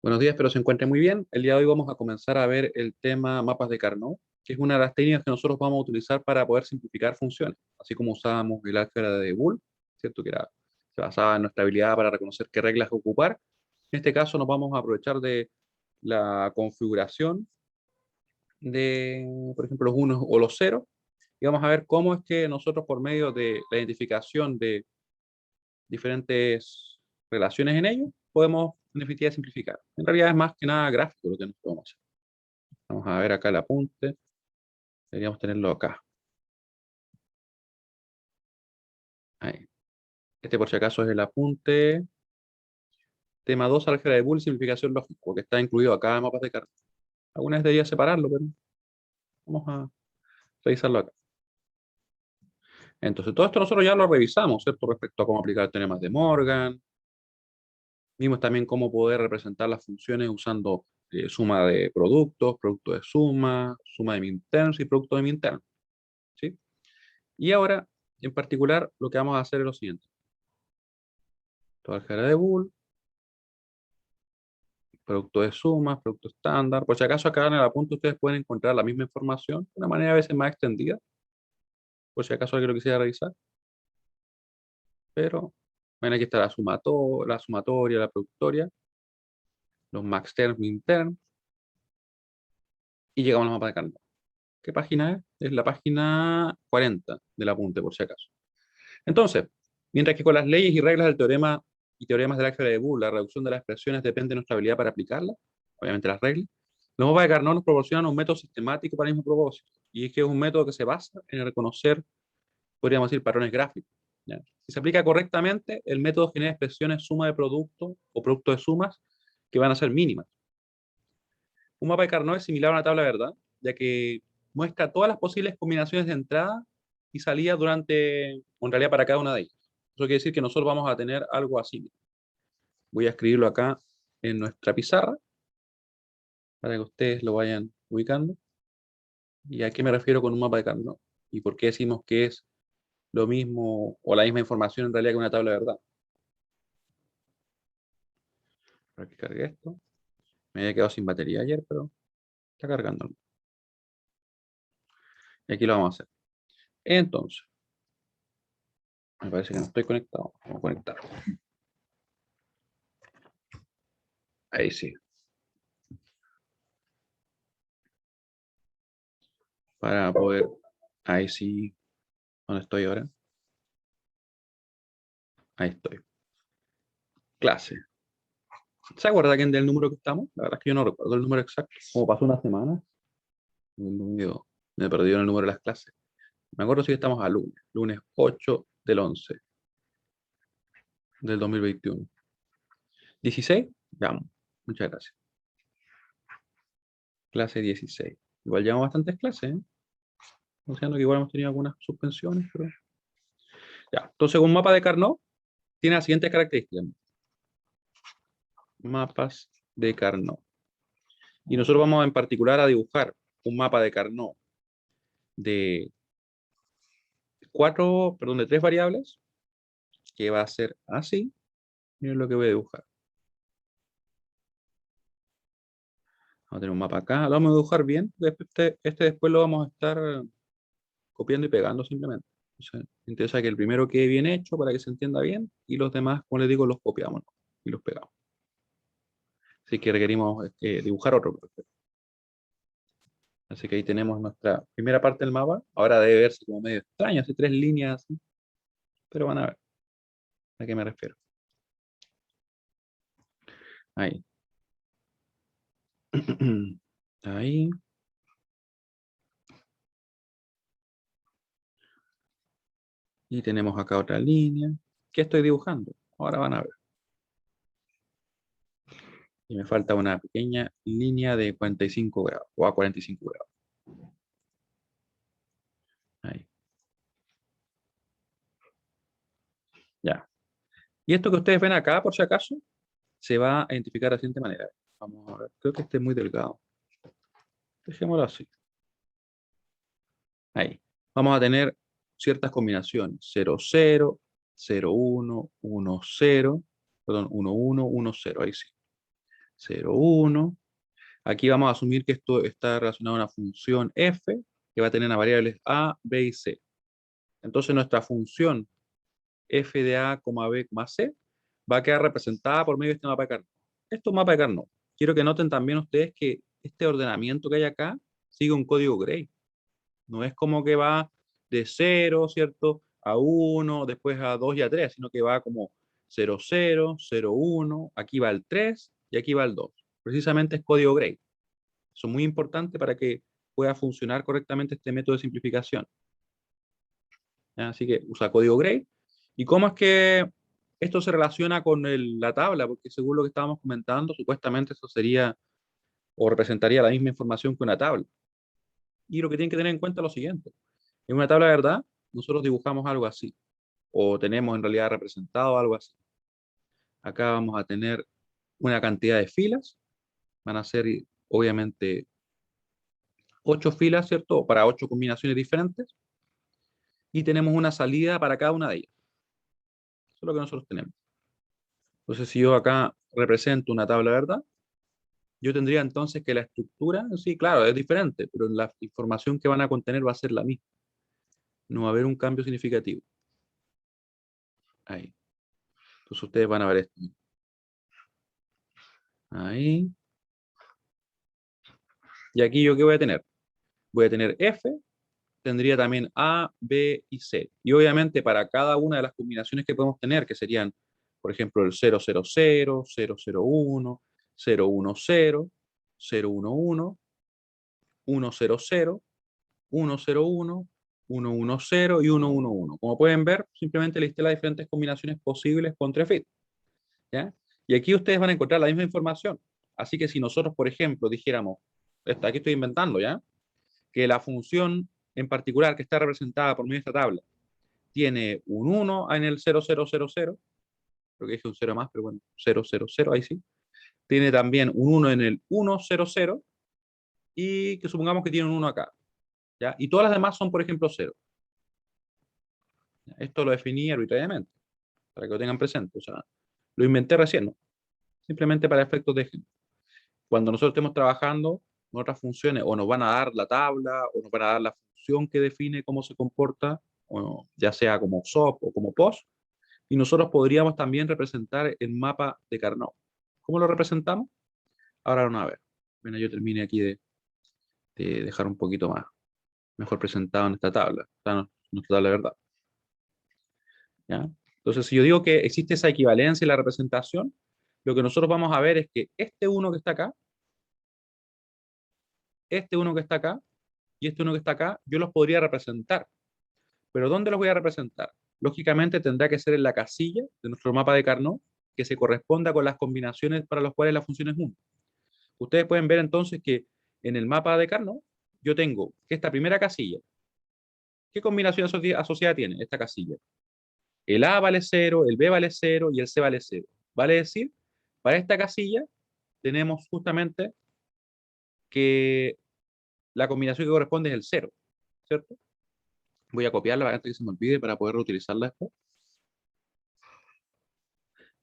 Buenos días, espero se encuentren muy bien. El día de hoy vamos a comenzar a ver el tema mapas de Carnot, que es una de las técnicas que nosotros vamos a utilizar para poder simplificar funciones, así como usábamos el álgebra de Boole, ¿cierto? Se basaba en nuestra habilidad para reconocer qué reglas ocupar. En este caso nos vamos a aprovechar de la configuración de, por ejemplo, los unos o los ceros, y vamos a ver cómo es que nosotros por medio de la identificación de diferentes relaciones en ellos, podemos en definitiva simplificar. En realidad es más que nada gráfico lo que nos podemos hacer. Vamos a ver acá el apunte. Deberíamos tenerlo acá. Ahí. Este por si acaso es el apunte. Tema 2, álgebra de Boole, simplificación lógica, que está incluido acá en mapas de Carnot. Alguna vez debería separarlo, pero vamos a revisarlo acá. Entonces, todo esto nosotros ya lo revisamos, ¿cierto? Respecto a cómo aplicar teoremas de Morgan. Vimos también cómo poder representar las funciones usando suma de productos, producto de suma, suma de minterms y producto de minterms, ¿sí? Y ahora, en particular, lo que vamos a hacer es lo siguiente. Toda álgebra de Boole, producto de sumas, producto estándar. Por si acaso acá en el apunte ustedes pueden encontrar la misma información de una manera a veces más extendida, por si acaso alguien lo quisiera revisar. Pero, bueno, aquí está la sumatoria, la productoria, los max terms, min terms, y llegamos al mapa de Carnot. ¿Qué página es? Es la página 40 del apunte, por si acaso. Entonces, mientras que con las leyes y reglas del teorema y teoremas del álgebra de Boole, la reducción de las expresiones depende de nuestra habilidad para aplicarlas, obviamente las reglas, los mapas de Carnot nos proporcionan un método sistemático para el mismo propósito, y es que es un método que se basa en reconocer, podríamos decir, patrones gráficos. ¿Ya? Si se aplica correctamente, el método genera expresiones suma de producto o producto de sumas que van a ser mínimas. Un mapa de Carnot es similar a una tabla de verdad, ya que muestra todas las posibles combinaciones de entrada y salida durante, o en realidad para cada una de ellas. Eso quiere decir que nosotros vamos a tener algo así. Voy a escribirlo acá en nuestra pizarra para que ustedes lo vayan ubicando. ¿Y a qué me refiero con un mapa de Carnot? ¿Y por qué decimos que es lo mismo o la misma información en realidad que una tabla de verdad? Para que cargue esto. Me había quedado sin batería ayer, pero está cargando. Y aquí lo vamos a hacer. Entonces, me parece que no estoy conectado. Vamos a conectar. Ahí sí. Para poder. Ahí sí. ¿Dónde estoy ahora? Ahí estoy. Clase. ¿Se acuerda quién del número que estamos? La verdad es que yo no recuerdo el número exacto. Como pasó una semana, me he perdido en el número de las clases. Me acuerdo si que estamos a lunes 8 del 11 del 2021. 16, vamos. Muchas gracias. Clase 16. Igual llevamos bastantes clases, ¿eh? Considerando que igual hemos tenido algunas suspensiones, pero. Ya. Entonces, un mapa de Carnot tiene las siguientes características. Mapas de Carnot. Y nosotros vamos en particular a dibujar un mapa de Carnot de de tres variables, que va a ser así. Miren lo que voy a dibujar. Vamos a tener un mapa acá. Lo vamos a dibujar bien. Este después lo vamos a estar copiando y pegando simplemente. Entonces, me interesa que el primero quede bien hecho para que se entienda bien y los demás, como les digo, los copiamos, ¿no? Y los pegamos. Así que requerimos dibujar otro. Así que ahí tenemos nuestra primera parte del mapa. Ahora debe verse como medio extraño, así tres líneas, así, pero van a ver a qué me refiero. Ahí. Ahí. Y tenemos acá otra línea. ¿Qué estoy dibujando? Ahora van a ver. Y me falta una pequeña línea de 45 grados, o a 45 grados. Ahí. Ya. Y esto que ustedes ven acá, por si acaso, se va a identificar de la siguiente manera. Vamos a ver. Creo que este es muy delgado. Dejémoslo así. Ahí. Vamos a tener ciertas combinaciones. 0, 0, 0, 1, 1, 0. Perdón, 1, 1, 1, 0. Ahí sí. 0, 1. Aquí vamos a asumir que esto está relacionado a una función f que va a tener las variables a, b y c. Entonces nuestra función f de a, b, c va a quedar representada por medio de este mapa de Carnot. Esto es un mapa de Carnot. Quiero que noten también ustedes que este ordenamiento que hay acá sigue un código Gray. No es como que va de 0, ¿cierto? A 1, después a 2 y a 3, sino que va como 0, 0, 0, 1, aquí va el 3 y aquí va el 2. Precisamente es código Gray. Eso es muy importante para que pueda funcionar correctamente este método de simplificación. ¿Ya? Así que usa código Gray. ¿Y cómo es que esto se relaciona con la tabla? Porque según lo que estábamos comentando, supuestamente eso sería o representaría la misma información que una tabla. Y lo que tienen que tener en cuenta es lo siguiente. En una tabla de verdad, nosotros dibujamos algo así, o tenemos en realidad representado algo así. Acá vamos a tener una cantidad de filas, van a ser obviamente 8 filas, ¿cierto? Para 8 combinaciones diferentes, y tenemos una salida para cada una de ellas. Eso es lo que nosotros tenemos. Entonces, si yo acá represento una tabla de verdad, yo tendría entonces que la estructura, sí, claro, es diferente, pero la información que van a contener va a ser la misma. No va a haber un cambio significativo. Ahí. Entonces ustedes van a ver esto. Ahí. Y aquí yo, ¿qué voy a tener? Voy a tener F, tendría también A, B y C. Y obviamente para cada una de las combinaciones que podemos tener, que serían, por ejemplo, el 000, 001, 010, 011, 100, 100, 101, 110 y 111. Como pueden ver, simplemente listé las diferentes combinaciones posibles con 3 bits. ¿Ya? Y aquí ustedes van a encontrar la misma información. Así que si nosotros, por ejemplo, dijéramos, aquí estoy inventando, ¿ya? Que la función en particular que está representada por medio de esta tabla tiene un 1 en el 0000, creo que dije un 0 más, pero bueno, 000, ahí sí. Tiene también un 1 en el 100 y que supongamos que tiene un 1 acá. ¿Ya? Y todas las demás son, por ejemplo, 0. Esto lo definí arbitrariamente, para que lo tengan presente. O sea, lo inventé recién, ¿no? Simplemente para efectos de ejemplo. Cuando nosotros estemos trabajando en otras funciones, o nos van a dar la tabla, o nos van a dar la función que define cómo se comporta, o ya sea como SOP o como POST, y nosotros podríamos también representar el mapa de Carnot. ¿Cómo lo representamos? Ahora vamos a ver. Bueno, yo termine aquí de dejar un poquito más mejor presentado en esta tabla, nuestra tabla de verdad. ¿Ya? Entonces, si yo digo que existe esa equivalencia en la representación, lo que nosotros vamos a ver es que este 1 que está acá, este 1 que está acá, y este 1 que está acá, yo los podría representar. ¿Pero dónde los voy a representar? Lógicamente tendrá que ser en la casilla de nuestro mapa de Carnot que se corresponda con las combinaciones para las cuales la función es 1. Ustedes pueden ver entonces que en el mapa de Carnot yo tengo que esta primera casilla, ¿qué combinación asociada tiene esta casilla? El A vale 0, el B vale 0 y el C vale 0. Vale decir, para esta casilla tenemos justamente que la combinación que corresponde es el 0, ¿cierto? Voy a copiarla antes que se me olvide para poder reutilizarla después.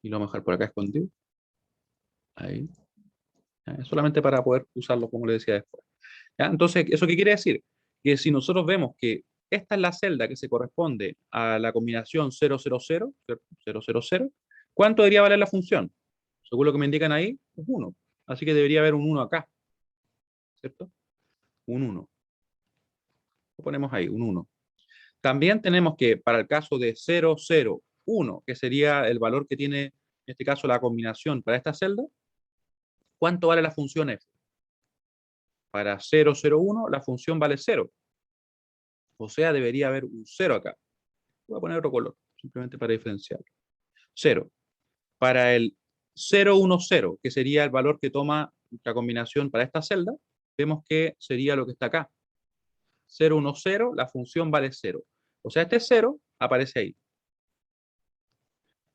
Y lo vamos a dejar por acá escondido. Ahí. Solamente para poder usarlo, como le decía después. ¿Ya? Entonces, ¿eso qué quiere decir? Que si nosotros vemos que esta es la celda que se corresponde a la combinación 000, ¿cierto? 000, ¿cuánto debería valer la función? Según lo que me indican ahí, es 1. Así que debería haber un 1 acá, ¿cierto? Un 1. Lo ponemos ahí, un 1. También tenemos que, para el caso de 001, que sería el valor que tiene, en este caso, la combinación para esta celda, ¿cuánto vale la función f? Para 001, la función vale 0. O sea, debería haber un 0 acá. Voy a poner otro color, simplemente para diferenciarlo. 0. Para el 010, que sería el valor que toma la combinación para esta celda, vemos que sería lo que está acá. 010, la función vale 0. O sea, este 0 aparece ahí.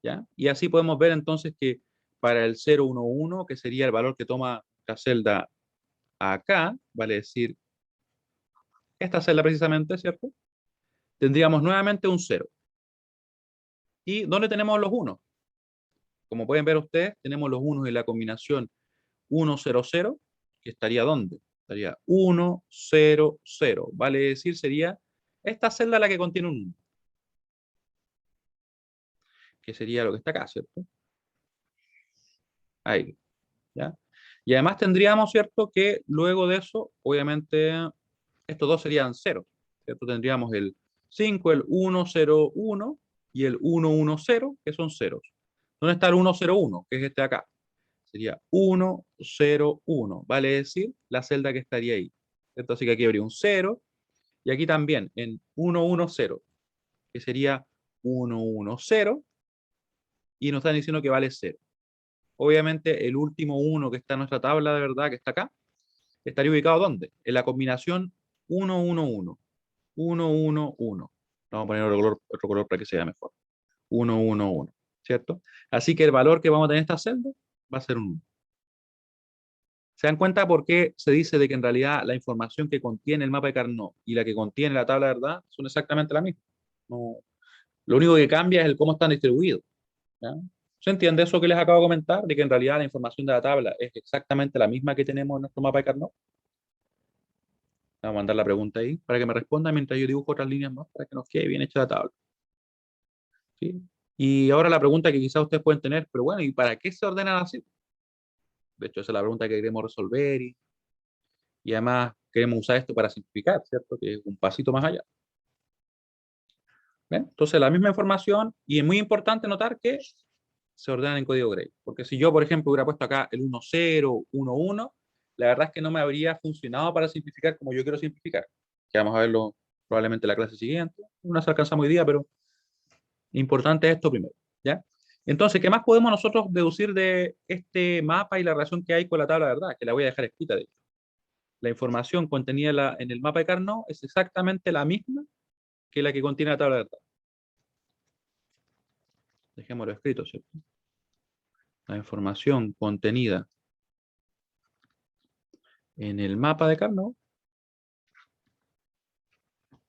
¿Ya? Y así podemos ver entonces que para el 011, que sería el valor que toma la celda acá, vale decir esta celda precisamente, ¿cierto? Tendríamos nuevamente un 0. ¿Y dónde tenemos los 1? Como pueden ver ustedes, tenemos los 1 en la combinación 1, 0, 0, que estaría ¿dónde? Estaría 1, 0, 0. Vale decir, sería esta celda la que contiene un 1, que sería lo que está acá, ¿cierto? Ahí, ¿ya? Y además tendríamos, ¿cierto? Que luego de eso, obviamente, estos dos serían 0, ¿cierto? Tendríamos el 5, el 1, 0, 1 y el 1, 1, 0, que son ceros. ¿Dónde está el 1, 0, 1? Que es este de acá. Sería 1, 0, 1. Vale decir, la celda que estaría ahí, ¿cierto? Así que aquí habría un 0. Y aquí también, en 1, 1, 0, que sería 1, 1, 0. Y nos están diciendo que vale 0. Obviamente, el último 1 que está en nuestra tabla de verdad, que está acá, estaría ubicado ¿dónde? En la combinación 1, 1, 1. 1, 1, 1. Vamos a poner otro color para que se vea mejor. 1, 1, 1. ¿Cierto? Así que el valor que vamos a tener en esta celda va a ser un 1. ¿Se dan cuenta por qué se dice de que en realidad la información que contiene el mapa de Carnot y la que contiene la tabla de verdad son exactamente la misma? No, lo único que cambia es el cómo están distribuidos. ¿Ya? ¿Se entiende eso que les acabo de comentar? De que en realidad la información de la tabla es exactamente la misma que tenemos en nuestro mapa de Carnot. Voy a mandar la pregunta ahí para que me responda mientras yo dibujo otras líneas más para que nos quede bien hecha la tabla. ¿Sí? Y ahora la pregunta que quizás ustedes pueden tener, pero bueno, ¿y para qué se ordenan así? De hecho, esa es la pregunta que queremos resolver y además queremos usar esto para simplificar, ¿cierto? Que es un pasito más allá. ¿Ven? Entonces, la misma información, y es muy importante notar que se ordenan en código Gray. Porque si yo, por ejemplo, hubiera puesto acá el 1, 0, 1, 1, la verdad es que no me habría funcionado para simplificar como yo quiero simplificar. Que vamos a verlo probablemente en la clase siguiente. No se alcanza hoy día, pero importante es esto primero. ¿Ya? Entonces, ¿qué más podemos nosotros deducir de este mapa y la relación que hay con la tabla de verdad? Que la voy a dejar escrita, de hecho. La información contenida en el mapa de Carnot es exactamente la misma que la que contiene la tabla de verdad. Dejémoslo escrito, ¿cierto? La información contenida en el mapa de Carnot,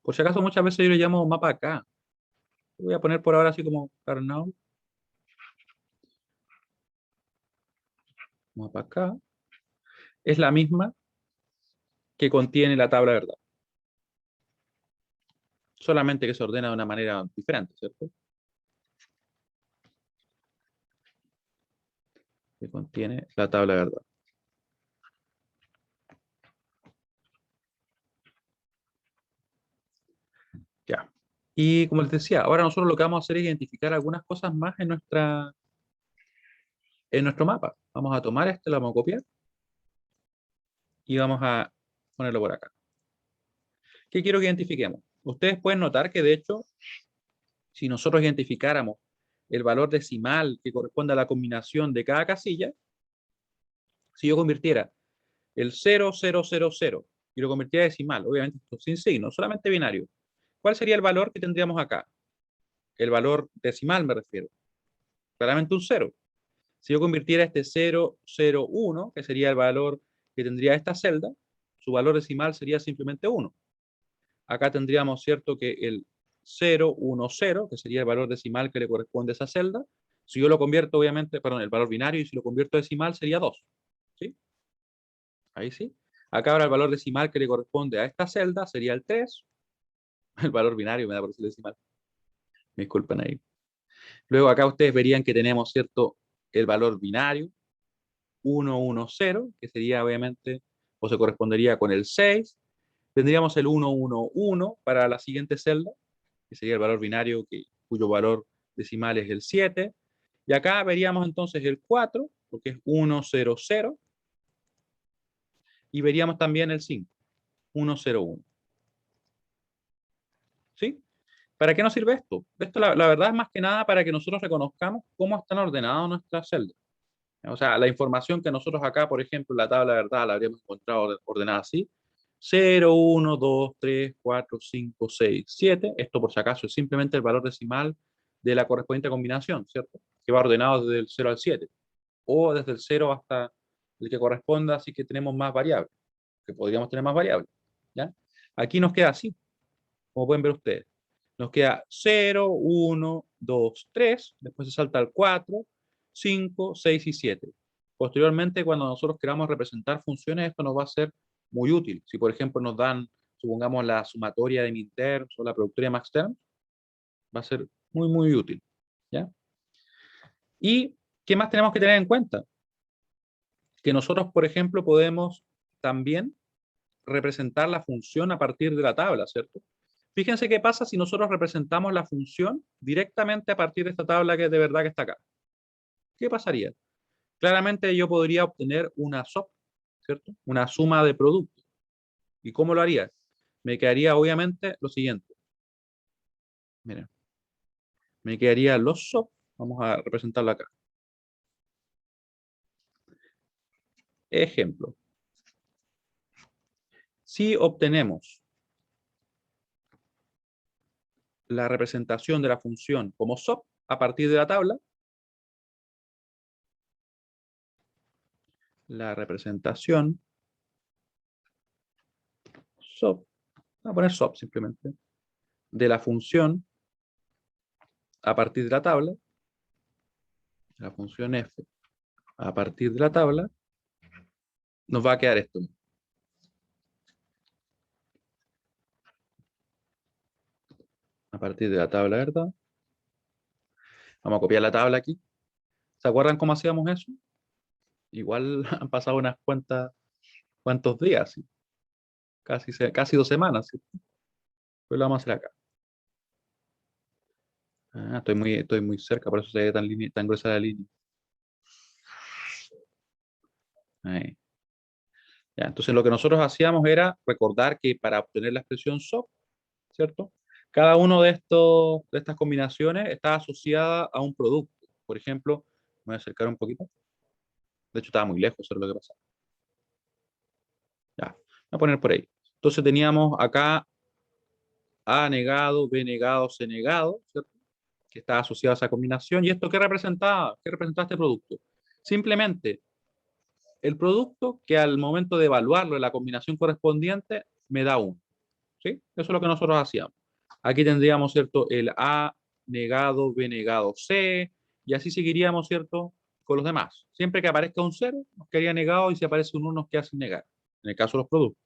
por si acaso muchas veces yo le llamo mapa acá. Voy a poner por ahora así como Carnot, mapa acá, es la misma que contiene la tabla de verdad. Solamente que se ordena de una manera diferente, ¿cierto? Que contiene la tabla de verdad. Ya. Y como les decía, ahora nosotros lo que vamos a hacer es identificar algunas cosas más en nuestro mapa. Vamos a tomar este, lo vamos a copiar y vamos a ponerlo por acá. ¿Qué quiero que identifiquemos? Ustedes pueden notar que de hecho, si nosotros identificáramos el valor decimal que corresponde a la combinación de cada casilla, si yo convirtiera el 0000 y lo convirtiera a decimal, obviamente esto sin signo, solamente binario, ¿cuál sería el valor que tendríamos acá? El valor decimal me refiero. Claramente un 0. Si yo convirtiera este 001, que sería el valor que tendría esta celda, su valor decimal sería simplemente 1. Acá tendríamos, ¿cierto?, que el 010, que sería el valor decimal que le corresponde a esa celda. Si yo lo convierto, obviamente, perdón, el valor binario, y si lo convierto a decimal sería 2. ¿Sí? Ahí sí. Acá ahora el valor decimal que le corresponde a esta celda sería el 3. El valor binario me da por decir decimal. Me disculpen ahí. Luego acá ustedes verían que tenemos, ¿cierto?, el valor binario, 110, que sería obviamente, o se correspondería con el 6. Tendríamos el 111 para la siguiente celda, que sería el valor binario cuyo valor decimal es el 7. Y acá veríamos entonces el 4, porque es 100, y veríamos también el 5, 101. ¿Sí? ¿Para qué nos sirve esto? Esto la verdad es más que nada para que nosotros reconozcamos cómo están ordenadas nuestras celdas. O sea, la información que nosotros acá, por ejemplo, en la tabla de verdad la habríamos encontrado ordenada así. 0, 1, 2, 3, 4, 5, 6, 7. Esto por si acaso es simplemente el valor decimal de la correspondiente combinación, ¿cierto? Que va ordenado desde el 0 al 7. O desde el 0 hasta el que corresponda, así que tenemos más variables. Que podríamos tener más variables. ¿Ya? Aquí nos queda así, como pueden ver ustedes. Nos queda 0, 1, 2, 3. Después se salta al 4, 5, 6 y 7. posteriormente, cuando nosotros queramos representar funciones, esto nos va a ser muy útil. Si, por ejemplo, nos dan, supongamos, la sumatoria de minterms o la productoria de maxterms, va a ser muy, muy útil. ¿Ya? ¿Y qué más tenemos que tener en cuenta? Que nosotros, por ejemplo, podemos también representar la función a partir de la tabla, ¿cierto? Fíjense qué pasa si nosotros representamos la función directamente a partir de esta tabla que de verdad que está acá. ¿Qué pasaría? Claramente yo podría obtener una SOP, ¿cierto? Una suma de productos. ¿Y cómo lo haría? Me quedaría obviamente lo siguiente. Miren, me quedaría los SOP. Vamos a representarlo acá. Ejemplo. Si obtenemos la representación de la función como SOP a partir de la tabla, la representación SOP, voy a poner SOP simplemente, de la función a partir de la tabla, la función f a partir de la tabla, nos va a quedar esto. A partir de la tabla, ¿verdad? Vamos a copiar la tabla aquí. ¿Se acuerdan cómo hacíamos eso? Igual han pasado unas cuantos días, ¿sí? Casi 2 semanas, ¿sí? Pues lo vamos a hacer acá. Ah, estoy muy cerca, por eso se ve tan gruesa la línea. Ahí. Ya, entonces lo que nosotros hacíamos era recordar que para obtener la expresión SOP, ¿cierto? Cada uno de estas combinaciones está asociada a un producto. Por ejemplo, me voy a acercar un poquito. De hecho, estaba muy lejos, eso es lo que pasa. Ya, voy a poner por ahí. Entonces teníamos acá A negado, B negado, C negado, ¿cierto? Que está asociado a esa combinación. ¿Y esto qué representaba? ¿Qué representaba este producto? Simplemente el producto que al momento de evaluarlo en la combinación correspondiente me da 1. ¿Sí? Eso es lo que nosotros hacíamos. Aquí tendríamos, ¿cierto? El A negado, B negado, C, y así seguiríamos, ¿cierto? Con los demás. Siempre que aparezca un 0, nos quedaría negado, y si aparece un 1, nos queda sin negar. En el caso de los productos.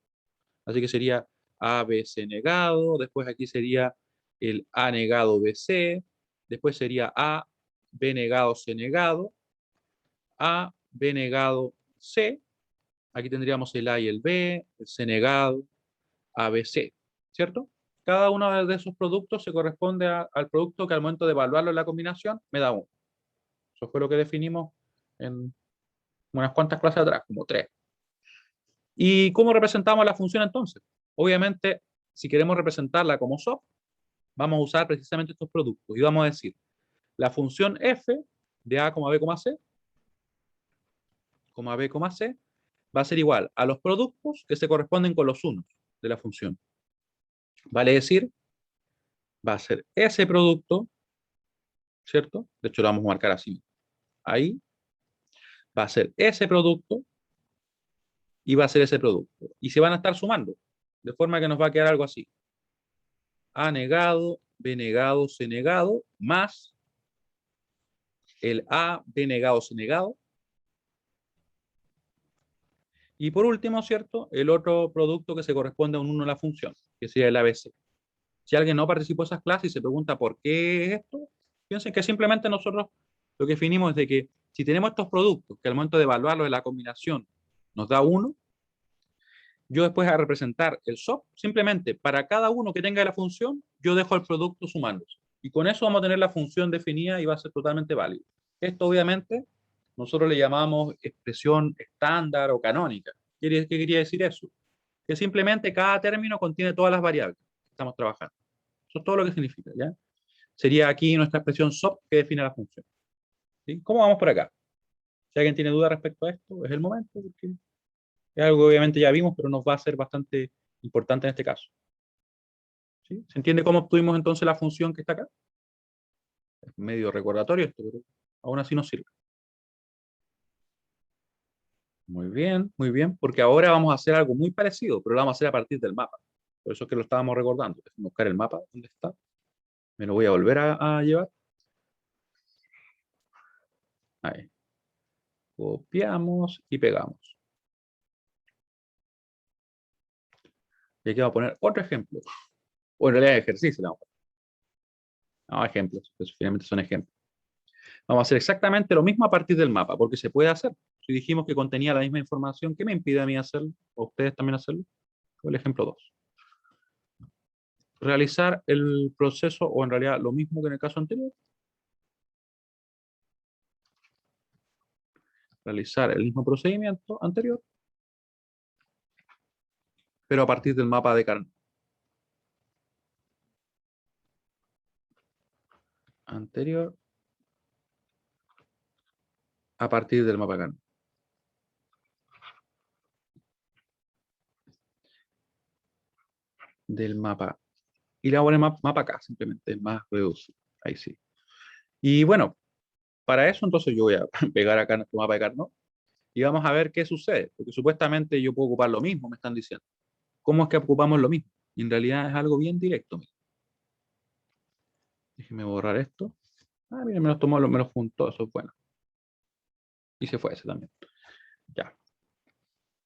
Así que sería A, B, C negado, después aquí sería el A negado, B, C, después sería A, B negado, C negado, A, B negado, C, aquí tendríamos el A y el B, el C negado, A, B, C, ¿cierto? Cada uno de esos productos se corresponde al producto que al momento de evaluarlo en la combinación me da 1. Eso fue lo que definimos en unas cuantas clases atrás, como 3. ¿Y cómo representamos la función entonces? Obviamente, si queremos representarla como SOP, vamos a usar precisamente estos productos y vamos a decir, la función f de a, b, c, b, c, va a ser igual a los productos que se corresponden con los unos de la función. Vale decir, va a ser ese producto, ¿cierto? De hecho, lo vamos a marcar así. Ahí va a ser ese producto y va a ser ese producto. Y se van a estar sumando, de forma que nos va a quedar algo así. A negado, B negado, C negado, más el A, B negado, C negado. Y por último, ¿cierto? El otro producto que se corresponde a un 1 de la función, que sería el ABC. Si alguien no participó de esas clases y se pregunta por qué es esto, piensen que simplemente nosotros lo que definimos es de que si tenemos estos productos que al momento de evaluarlo de la combinación nos da 1, yo después a representar el SOP, simplemente para cada uno que tenga la función, yo dejo el producto sumándose. Y con eso vamos a tener la función definida y va a ser totalmente válido. Esto obviamente nosotros le llamamos expresión estándar o canónica. ¿Qué quería decir eso? Que simplemente cada término contiene todas las variables que estamos trabajando. Eso es todo lo que significa, ¿ya? Sería aquí nuestra expresión SOP que define la función. ¿Sí? ¿Cómo vamos por acá? Si alguien tiene duda respecto a esto, es el momento, porque es algo que obviamente ya vimos, pero nos va a ser bastante importante en este caso. ¿Sí? ¿Se entiende cómo obtuvimos entonces la función que está acá? Es medio recordatorio esto, pero aún así nos sirve. Muy bien, porque ahora vamos a hacer algo muy parecido, pero lo vamos a hacer a partir del mapa. Por eso es que lo estábamos recordando. Déjenme buscar el mapa, ¿dónde está? Me lo voy a volver a llevar. Ahí. Copiamos y pegamos. Y aquí vamos a poner otro ejemplo. O en realidad ejercicio. No, ejemplos, pues finalmente son ejemplos. Vamos a hacer exactamente lo mismo a partir del mapa, porque se puede hacer. Si dijimos que contenía la misma información, ¿qué me impide a mí hacerlo? ¿O a ustedes también hacerlo? El ejemplo 2. Realizar el proceso, o en realidad lo mismo que en el caso anterior. Realizar el mismo procedimiento anterior, pero a partir del mapa de Carnot. Anterior a partir del mapa Carnot. Del mapa. Y le voy a poner mapa acá, simplemente, es más reducido. Ahí sí. Y bueno, para eso entonces yo voy a pegar acá nuestro mapa de Carnot y vamos a ver qué sucede, porque supuestamente yo puedo ocupar lo mismo, me están diciendo. ¿Cómo es que ocupamos lo mismo? Y en realidad es algo bien directo. Mira. Déjenme borrar esto. Ah, mira, me los tomó, me los juntó, eso es bueno. Y se fue ese también. Ya.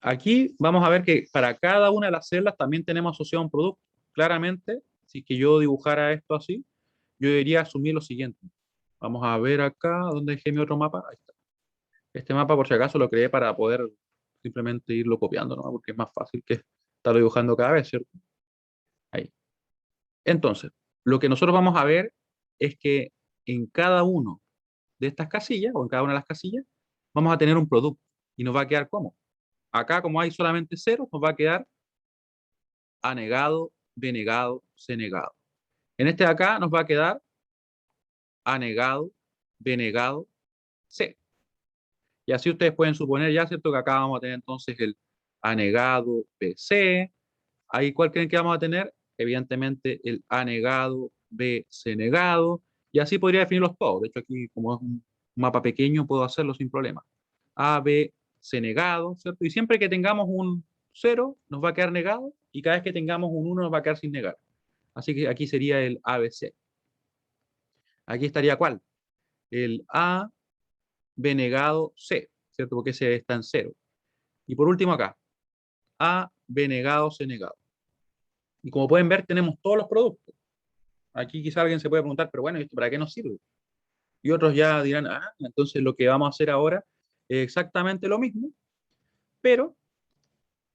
Aquí vamos a ver que para cada una de las celdas también tenemos asociado un producto. Claramente, si que yo dibujara esto así, yo debería asumir lo siguiente. Vamos a ver acá, ¿dónde dejé mi otro mapa? Ahí está. Este mapa, por si acaso, lo creé para poder simplemente irlo copiando, ¿no? Porque es más fácil que estarlo dibujando cada vez, ¿cierto? Ahí. Entonces, lo que nosotros vamos a ver es que en cada uno de estas casillas, o en cada una de las casillas, vamos a tener un producto. Y nos va a quedar ¿cómo? Acá, como hay solamente ceros, nos va a quedar A negado, B negado, C negado. En este de acá nos va a quedar A negado, B negado, C. Y así ustedes pueden suponer ya, ¿cierto? Que acá vamos a tener entonces el A negado, B, C. Ahí, ¿cuál creen que vamos a tener? Evidentemente el A negado, B, C negado. Y así podría definirlos todos. De hecho, aquí, como es un mapa pequeño, puedo hacerlo sin problema. A, B, C negado, ¿cierto? Y siempre que tengamos un 0, nos va a quedar negado. Y cada vez que tengamos un 1, nos va a quedar sin negar. Así que aquí sería el ABC. Aquí estaría ¿cuál? El A, B negado, C, ¿cierto? Porque ese está en 0. Y por último acá, A, B negado, C negado. Y como pueden ver, tenemos todos los productos. Aquí quizá alguien se puede preguntar, pero bueno, ¿esto para qué nos sirve? Y otros ya dirán, ah, entonces lo que vamos a hacer ahora es exactamente lo mismo, pero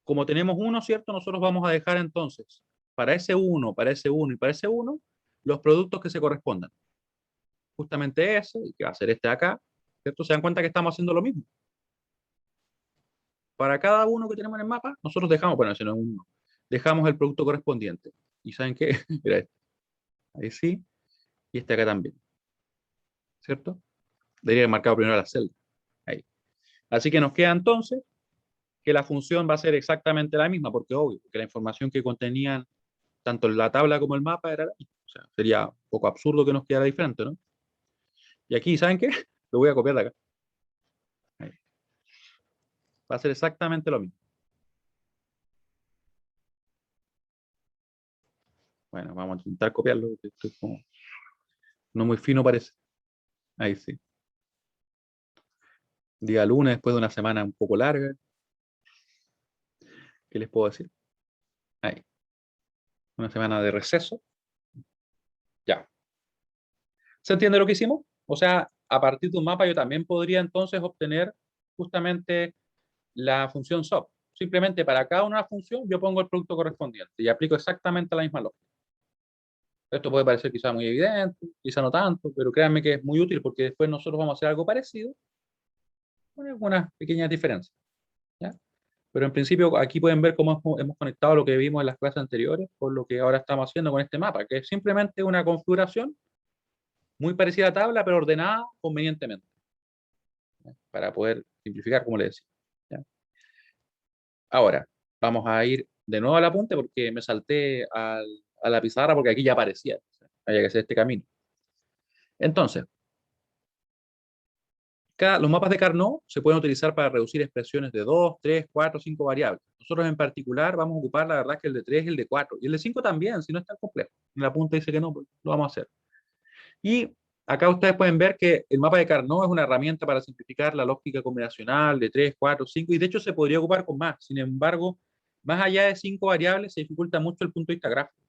como tenemos uno, ¿cierto? Nosotros vamos a dejar entonces para ese uno, para ese uno y para ese uno, los productos que se correspondan. Justamente ese, que va a ser este de acá, ¿cierto? Se dan cuenta que estamos haciendo lo mismo. Para cada uno que tenemos en el mapa, nosotros dejamos, bueno, ese no es uno, dejamos el producto correspondiente. ¿Y saben qué? Mira este. Ahí sí, y este acá también. ¿Cierto? Debería haber marcado primero la celda. Ahí. Así que nos queda entonces que la función va a ser exactamente la misma, porque obvio, que la información que contenían tanto la tabla como el mapa era la misma. O sea, sería un poco absurdo que nos quedara diferente, ¿no? Y aquí, ¿saben qué? Lo voy a copiar de acá. Ahí. Va a ser exactamente lo mismo. Bueno, vamos a intentar copiarlo. Esto es como no muy fino parece. Ahí sí. Día lunes, después de una semana un poco larga. ¿Qué les puedo decir? Ahí. Una semana de receso. Ya. ¿Se entiende lo que hicimos? O sea, a partir de un mapa yo también podría entonces obtener justamente la función SOP. Simplemente para cada una función yo pongo el producto correspondiente y aplico exactamente la misma lógica. Esto puede parecer quizá muy evidente, quizá no tanto, pero créanme que es muy útil porque después nosotros vamos a hacer algo parecido con algunas pequeñas diferencias. ¿Ya? Pero en principio aquí pueden ver cómo hemos conectado lo que vimos en las clases anteriores con lo que ahora estamos haciendo con este mapa, que es simplemente una configuración muy parecida a tabla, pero ordenada convenientemente, ¿ya? Para poder simplificar, como les decía. ¿Ya? Ahora, vamos a ir de nuevo al apunte porque me salté a la pizarra porque aquí ya aparecía. O sea, había que hacer este camino. Entonces, los mapas de Carnot se pueden utilizar para reducir expresiones de 2, 3, 4, 5 variables. Nosotros en particular vamos a ocupar, la verdad, que el de 3 y el de 4. Y el de 5 también, si no es tan complejo. En la punta dice que no, pues lo vamos a hacer. Y Acá ustedes pueden ver que el mapa de Carnot es una herramienta para simplificar la lógica combinacional de 3, 4, 5, y de hecho se podría ocupar con más. Sin embargo, más allá de 5 variables se dificulta mucho el punto de vista gráfico,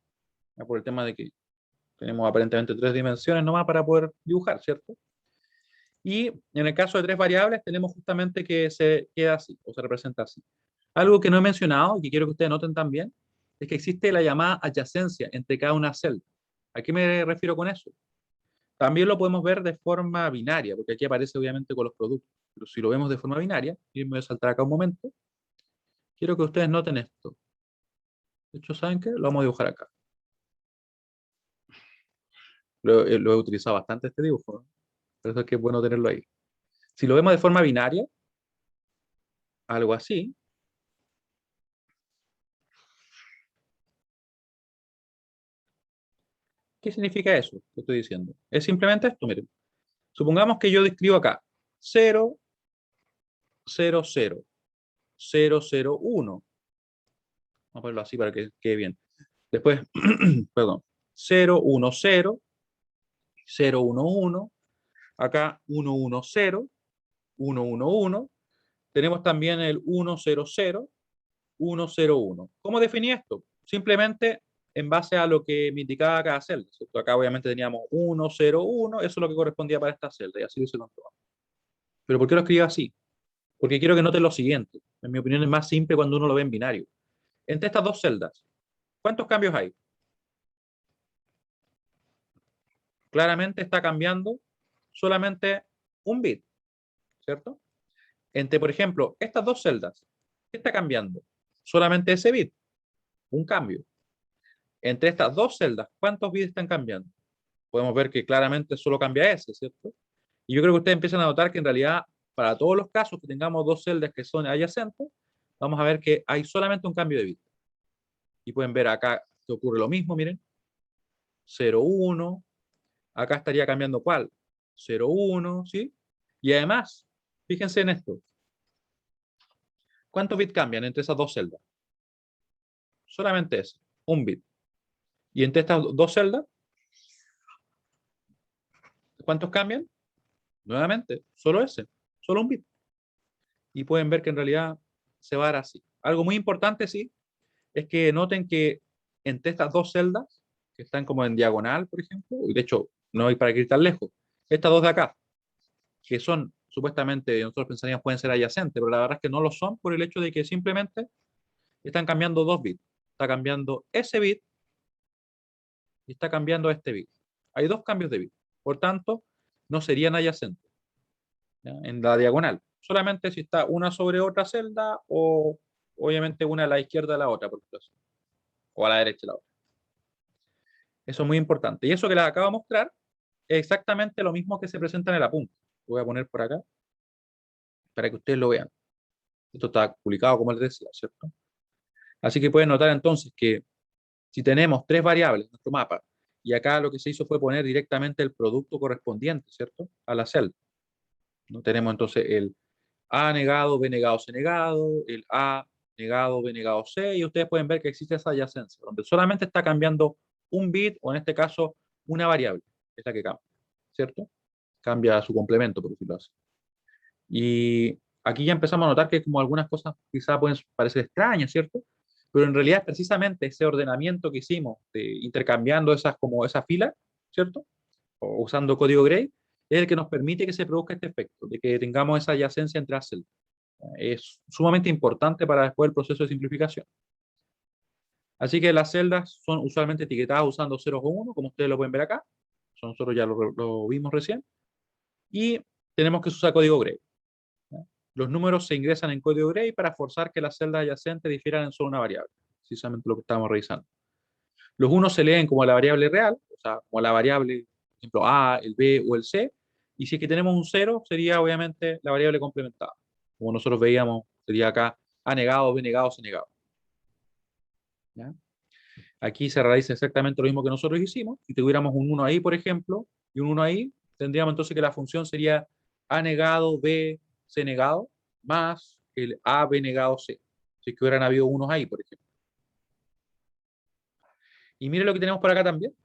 ¿ya? Por el tema de que tenemos aparentemente 3 dimensiones nomás para poder dibujar, ¿cierto? Y en el caso de 3 variables tenemos justamente que se queda así, o se representa así. Algo que no he mencionado y que quiero que ustedes noten también, es que existe la llamada adyacencia entre cada una celda. ¿A qué me refiero con eso? También lo podemos ver de forma binaria, porque aquí aparece obviamente con los productos. Pero si lo vemos de forma binaria, y me voy a saltar acá un momento, quiero que ustedes noten esto. De hecho, ¿saben qué? Lo vamos a dibujar acá. Lo he utilizado bastante este dibujo, ¿no? Por eso es que es bueno tenerlo ahí. Si lo vemos de forma binaria, algo así, ¿qué significa eso que estoy diciendo? Es simplemente esto, miren. Supongamos que yo describo acá 0, 0, 0, 0, 0, 1. Vamos a ponerlo así para que quede bien. Después, perdón, 0, 1, 0, 0, 1, 1. Acá 1, 1, 0, 1, 1, 1. Tenemos también el 1, 0, 0, 1, 0, 1. ¿Cómo definí esto? Simplemente en base a lo que me indicaba cada celda, ¿cierto? Acá obviamente teníamos 1, 0, 1, eso es lo que correspondía para esta celda, y así lo hice con todo. ¿Pero por qué lo escribo así? Porque quiero que noten lo siguiente. En mi opinión es más simple cuando uno lo ve en binario. Entre estas dos celdas, ¿cuántos cambios hay? Claramente está cambiando solamente un bit, ¿cierto? Entre, por ejemplo, estas dos celdas, ¿qué está cambiando? Solamente ese bit, un cambio. Entre estas dos celdas, ¿cuántos bits están cambiando? Podemos ver que claramente solo cambia ese, ¿cierto? Y yo creo que ustedes empiezan a notar que en realidad, para todos los casos que tengamos dos celdas que son adyacentes, vamos a ver que hay solamente un cambio de bit. Y pueden ver acá que ocurre lo mismo, miren. 0, 1. Acá estaría cambiando ¿cuál? 0, 1, ¿sí? Y además, fíjense en esto. ¿Cuántos bits cambian entre esas dos celdas? Solamente ese, un bit. Y entre estas dos celdas, ¿cuántos cambian? Nuevamente, solo ese, solo un bit. Y pueden ver que en realidad se va a dar así. Algo muy importante, sí, es que noten que entre estas dos celdas, que están como en diagonal, por ejemplo, y de hecho, no hay para ir tan lejos, estas dos de acá, que son supuestamente, nosotros pensaríamos pueden ser adyacentes, pero la verdad es que no lo son por el hecho de que simplemente están cambiando dos bits. Está cambiando ese bit y está cambiando este bit. Hay dos cambios de bit. Por tanto, no serían adyacentes, ¿ya? En la diagonal. Solamente si está una sobre otra celda o obviamente una a la izquierda de la otra, por ejemplo, o a la derecha de la otra. Eso es muy importante. Y eso que les acabo de mostrar es exactamente lo mismo que se presenta en el apunte. Lo voy a poner por acá para que ustedes lo vean. Esto está publicado, como les decía, ¿cierto? Así que pueden notar entonces que si tenemos tres variables en nuestro mapa y acá lo que se hizo fue poner directamente el producto correspondiente, ¿cierto? A la celda. ¿No? Tenemos entonces el A negado, B negado, C negado, el A negado, B negado, C, y ustedes pueden ver que existe esa adyacencia, donde solamente está cambiando un bit, o en este caso, una variable, es la que cambia, ¿cierto? Cambia su complemento, por decirlo así. Y aquí ya empezamos a notar que como algunas cosas quizás pueden parecer extrañas, ¿cierto? Pero en realidad precisamente ese ordenamiento que hicimos, intercambiando esas como esa fila, ¿cierto? O usando código Gray, es el que nos permite que se produzca este efecto, de que tengamos esa adyacencia entre las celdas. Es sumamente importante para después el proceso de simplificación. Así que las celdas son usualmente etiquetadas usando ceros o 1, como ustedes lo pueden ver acá. Nosotros ya lo vimos recién. Y tenemos que usar código Gray, ¿ya? Los números se ingresan en código Gray para forzar que las celdas adyacentes difieran en solo una variable, precisamente lo que estamos revisando. Los unos se leen como la variable real, o sea, como la variable, por ejemplo, A, el B o el C, y si es que tenemos un 0, sería obviamente la variable complementada. Como nosotros veíamos, sería acá A negado, B negado, C negado, ¿ya? Aquí se realiza exactamente lo mismo que nosotros hicimos. Si tuviéramos un 1 ahí, por ejemplo, y un 1 ahí, tendríamos entonces que la función sería A negado, B, C negado, más el A, B negado, C. Si es que hubieran habido unos ahí, por ejemplo. Y mire lo que tenemos por acá también.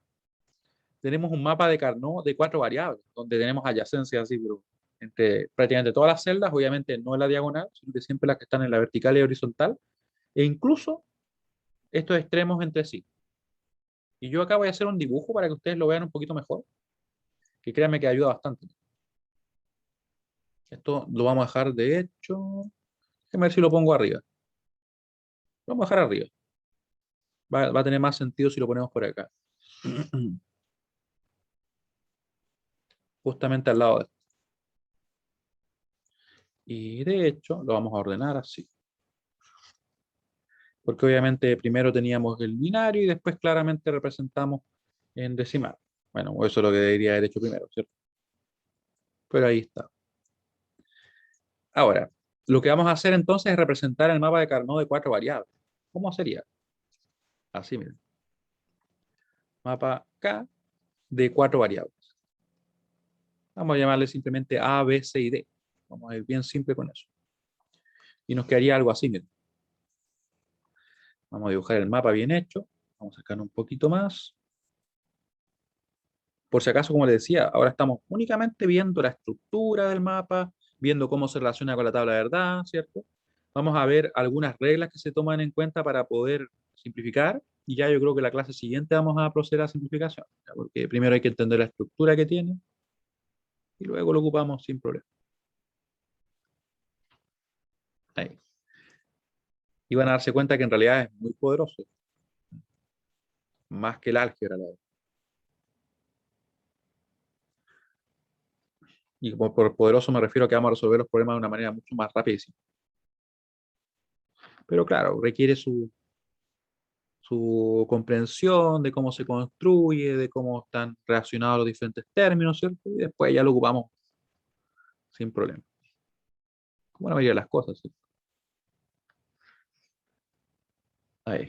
tenemos un mapa de Carnot de 4 variables, donde tenemos adyacencias así, pero entre prácticamente todas las celdas, obviamente no en la diagonal, sino que siempre las que están en la vertical y horizontal, e incluso estos extremos entre sí. Y yo acá voy a hacer un dibujo para que ustedes lo vean un poquito mejor, que créanme que ayuda bastante. Esto lo vamos a dejar de hecho. Déjenme ver si lo pongo arriba. Lo vamos a dejar arriba. Va a tener más sentido si lo ponemos por acá. Justamente al lado de esto. Y de hecho, lo vamos a ordenar así. Porque obviamente primero teníamos el binario y después claramente representamos en decimal. Bueno, eso es lo que debería haber hecho primero, ¿cierto? Pero ahí está. Ahora, lo que vamos a hacer entonces es representar el mapa de Carnot de 4 variables. ¿Cómo sería? Así, miren. Mapa K de 4 variables. Vamos a llamarle simplemente A, B, C y D. Vamos a ir bien simple con eso. Y nos quedaría algo así, miren. Vamos a dibujar el mapa bien hecho. Vamos a sacar un poquito más. Por si acaso, como les decía, ahora estamos únicamente viendo la estructura del mapa, viendo cómo se relaciona con la tabla de verdad, ¿cierto? Vamos a ver algunas reglas que se toman en cuenta para poder simplificar. Y ya yo creo que la clase siguiente vamos a proceder a simplificación. Porque primero hay que entender la estructura que tiene y luego lo ocupamos sin problema. Ahí. Y van a darse cuenta que en realidad es muy poderoso. Más que el álgebra, la verdad. Y por poderoso me refiero a que vamos a resolver los problemas de una manera mucho más rápida y simple. Pero claro, requiere su comprensión de cómo se construye, de cómo están relacionados los diferentes términos, ¿cierto? Y después ya lo ocupamos sin problema. Como la mayoría de las cosas, ¿cierto? Ahí.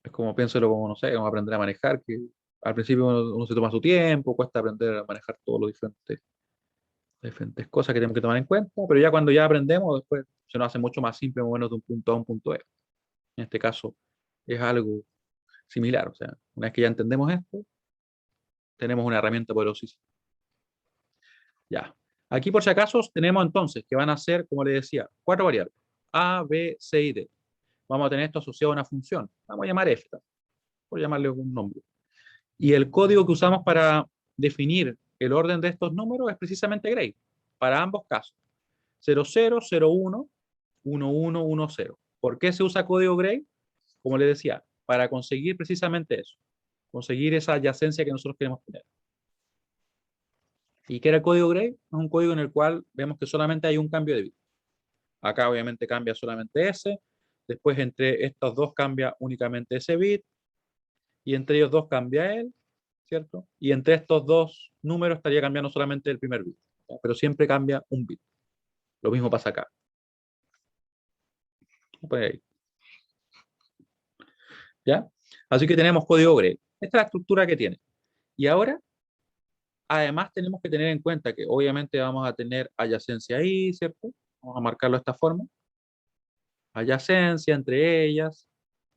Es como piénselo como, no sé, como aprender a manejar, que al principio uno se toma su tiempo, cuesta aprender a manejar todos los diferentes cosas que tenemos que tomar en cuenta, pero ya cuando ya aprendemos, después se nos hace mucho más simple movernos de un punto A a un punto B. En este caso es algo similar, o sea, una vez que ya entendemos esto, tenemos una herramienta poderosísima. Ya. Aquí por si acaso tenemos entonces que van a ser, como les decía, 4 variables. A, B, C y D. Vamos a tener esto asociado a una función. Vamos a llamar f, por llamarle un nombre. Y el código que usamos para definir el orden de estos números es precisamente Gray, para ambos casos. 00, 01, 11, 10. ¿Por qué se usa código Gray? Como les decía, para conseguir precisamente eso. Conseguir esa adyacencia que nosotros queremos tener. ¿Y qué era el código Gray? Es un código en el cual vemos que solamente hay un cambio de bit. Acá obviamente cambia solamente ese. Después entre estos dos cambia únicamente ese bit. Y entre ellos dos cambia él, ¿cierto? Y entre estos dos números estaría cambiando solamente el primer bit. ¿Ya? Pero siempre cambia un bit. Lo mismo pasa acá. Ahí. ¿Ya? Así que tenemos código Gray. Esta es la estructura que tiene. Y ahora, además tenemos que tener en cuenta que obviamente vamos a tener adyacencia ahí, ¿cierto? Vamos a marcarlo de esta forma. Adyacencia entre ellas,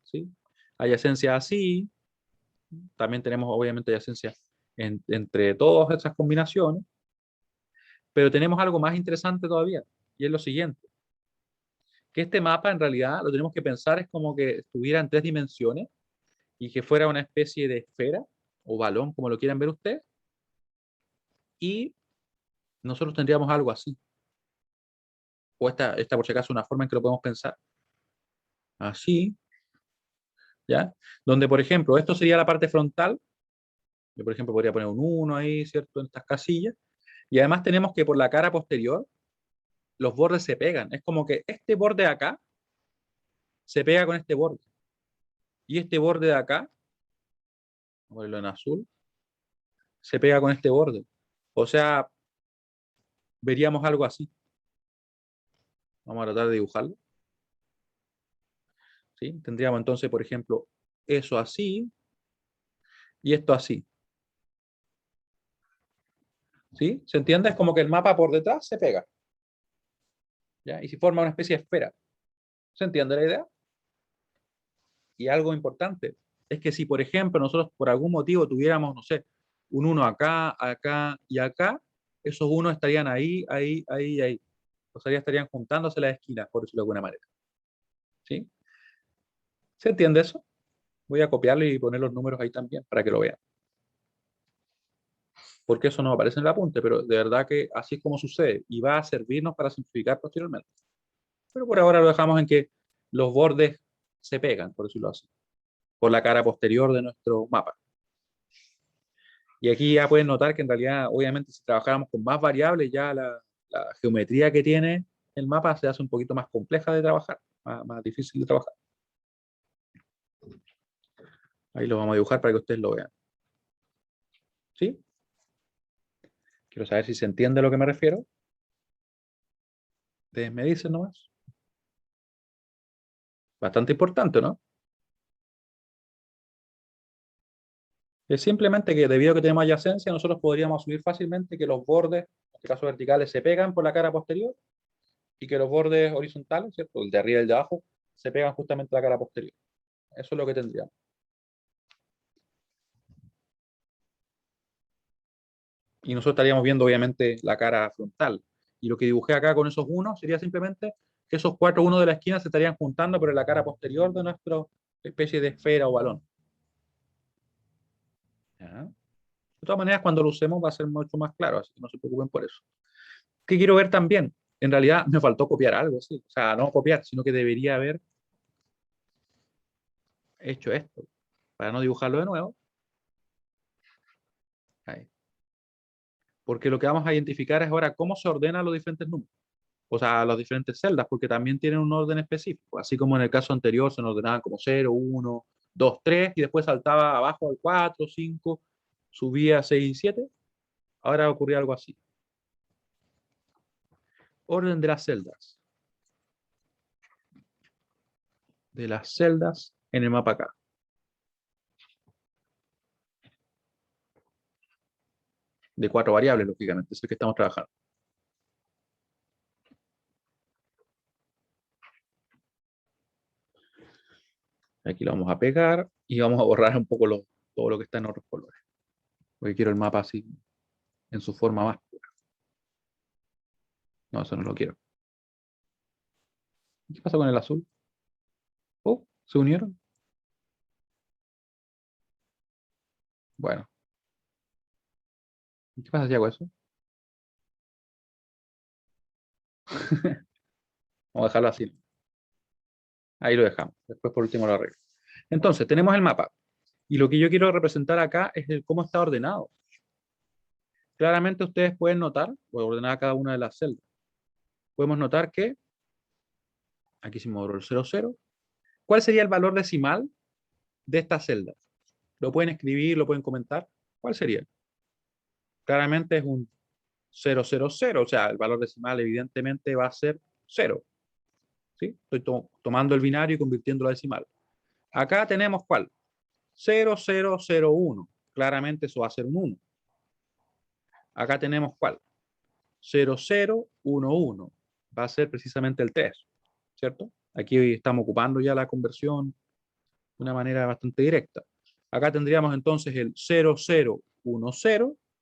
¿sí? Adyacencia así. También tenemos obviamente adyacencia entre todas esas combinaciones. Pero tenemos algo más interesante todavía, y es lo siguiente, que este mapa en realidad lo tenemos que pensar es como que estuviera en 3 dimensiones y que fuera una especie de esfera o balón, como lo quieran ver ustedes, y nosotros tendríamos algo así. O esta por si acaso una forma en que lo podemos pensar. Así, ¿ya? Donde, por ejemplo, esto sería la parte frontal. Yo, por ejemplo, podría poner un 1 ahí, ¿cierto? En estas casillas. Y además tenemos que por la cara posterior, los bordes se pegan. Es como que este borde de acá se pega con este borde. Y este borde de acá, vamos a ponerlo en azul, se pega con este borde. O sea, veríamos algo así. Vamos a tratar de dibujarlo. ¿Sí? Tendríamos entonces, por ejemplo, eso así y esto así. ¿Sí? ¿Se entiende? Es como que el mapa por detrás se pega. ¿Ya? Y se forma una especie de esfera. ¿Se entiende la idea? Y algo importante es que si, por ejemplo, nosotros por algún motivo tuviéramos, no sé, un 1 acá, acá y acá, esos 1 estarían ahí, ahí, ahí y ahí. O sea, ya estarían juntándose las esquinas, por decirlo de alguna manera. ¿Sí? ¿Se entiende eso? Voy a copiarle y poner los números ahí también para que lo vean. Porque eso no aparece en el apunte, pero de verdad que así es como sucede y va a servirnos para simplificar posteriormente. Pero por ahora lo dejamos en que los bordes se pegan, por decirlo así, por la cara posterior de nuestro mapa. Y aquí ya pueden notar que en realidad, obviamente, si trabajáramos con más variables, ya la geometría que tiene el mapa se hace un poquito más compleja de trabajar, más difícil de trabajar. Ahí lo vamos a dibujar para que ustedes lo vean. ¿Sí? Quiero saber si se entiende a lo que me refiero. Ustedes me dicen nomás. Bastante importante, ¿no? Es simplemente que debido a que tenemos adyacencia, nosotros podríamos asumir fácilmente que los bordes, en este caso verticales, se pegan por la cara posterior y que los bordes horizontales, ¿cierto? El de arriba y el de abajo, se pegan justamente a la cara posterior. Eso es lo que tendríamos. Y nosotros estaríamos viendo obviamente la cara frontal. Y lo que dibujé acá con esos unos sería simplemente que esos 4 unos de la esquina se estarían juntando por la cara posterior de nuestra especie de esfera o balón. ¿Ya? De todas maneras, cuando lo usemos va a ser mucho más claro, así que no se preocupen por eso. ¿Qué quiero ver también? En realidad me faltó copiar algo, sí. O sea, no copiar, sino que debería haber hecho esto. Para no dibujarlo de nuevo. Ahí. Porque lo que vamos a identificar es ahora cómo se ordenan los diferentes números. O sea, las diferentes celdas, porque también tienen un orden específico. Así como en el caso anterior se nos ordenaban como 0, 1, 2, 3, y después saltaba abajo al 4, 5, subía a 6 y 7. Ahora ocurría algo así. Orden de las celdas. De las celdas en el mapa acá. De 4 variables, lógicamente, es el que estamos trabajando. Aquí lo vamos a pegar y vamos a borrar un poco todo lo que está en otros colores. Porque quiero el mapa así, en su forma más pura. No, eso no lo quiero. ¿Qué pasa con el azul? Oh, ¿se unieron? Bueno, ¿qué pasa si hago eso? Vamos a dejarlo así. Ahí lo dejamos. Después por último lo arreglo. Entonces, tenemos el mapa. Y lo que yo quiero representar acá es cómo está ordenado. Claramente ustedes pueden notar, voy a ordenar cada una de las celdas. Podemos notar que, aquí se me borró el 00. ¿Cuál sería el valor decimal de esta celda? Lo pueden escribir, lo pueden comentar. ¿Cuál sería? Claramente es un 000, o sea, el valor decimal evidentemente va a ser 0. ¿Sí? Estoy tomando el binario y convirtiéndolo a decimal. Acá tenemos ¿cuál? 0001. Claramente eso va a ser un 1. Acá tenemos ¿cuál? 0011. Va a ser precisamente el 3, ¿cierto? Aquí estamos ocupando ya la conversión de una manera bastante directa. Acá tendríamos entonces el 0010,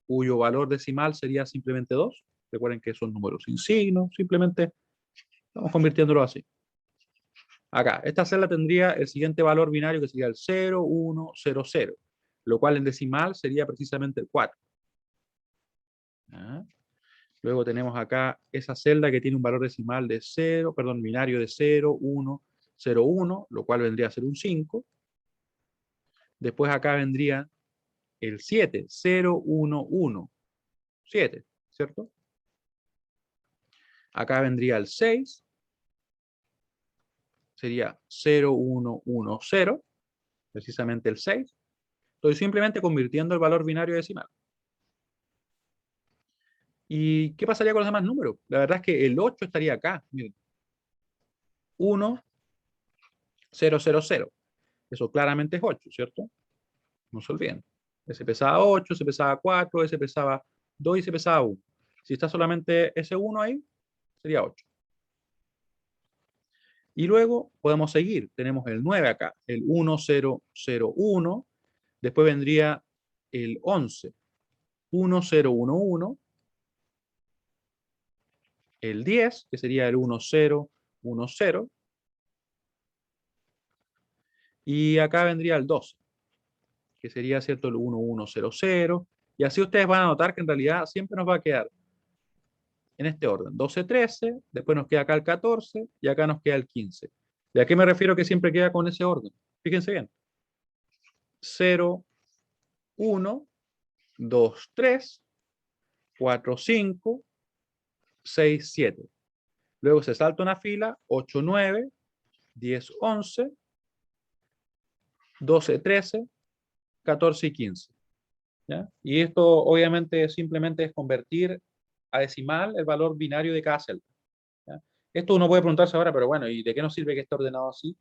cuyo valor decimal sería simplemente 2. Recuerden que son números sin signo, simplemente estamos convirtiéndolo así. Acá, esta celda tendría el siguiente valor binario que sería el 0100, lo cual en decimal sería precisamente el 4. ¿Ah? Luego tenemos acá esa celda que tiene un valor decimal de 0, perdón, binario de 0101, lo cual vendría a ser un 5. Después acá vendría el 7, 0117, ¿cierto? Acá vendría el 6, sería 0110, precisamente el 6. Estoy simplemente convirtiendo el valor binario decimal. ¿Y qué pasaría con los demás números? La verdad es que el 8 estaría acá. Miren. 1, 0, 0, 0. Eso claramente es 8, ¿cierto? No se olviden. Ese pesaba 8, ese pesaba 4, ese pesaba 2 y ese pesaba 1. Si está solamente ese 1 ahí, sería 8. Y luego podemos seguir. Tenemos el 9 acá, el 1, 0, 0, 1. Después vendría el 11. 1, 0, 1, 1. El 10, que sería el 1, 0, 1, 0. Y acá vendría el 12, que sería, ¿cierto?, el 1, 1, 0, 0. Y así ustedes van a notar que en realidad siempre nos va a quedar en este orden. 12, 13, después nos queda acá el 14 y acá nos queda el 15. ¿De a qué me refiero que siempre queda con ese orden? Fíjense bien. 0, 1, 2, 3, 4, 5, 6, 7. Luego se salta una fila, 8, 9, 10, 11, 12, 13, 14 y 15. ¿Ya? Y esto obviamente simplemente es convertir a decimal el valor binario de cada celda. ¿Ya? Esto uno puede preguntarse ahora, pero bueno, ¿y de qué nos sirve que esté ordenado así?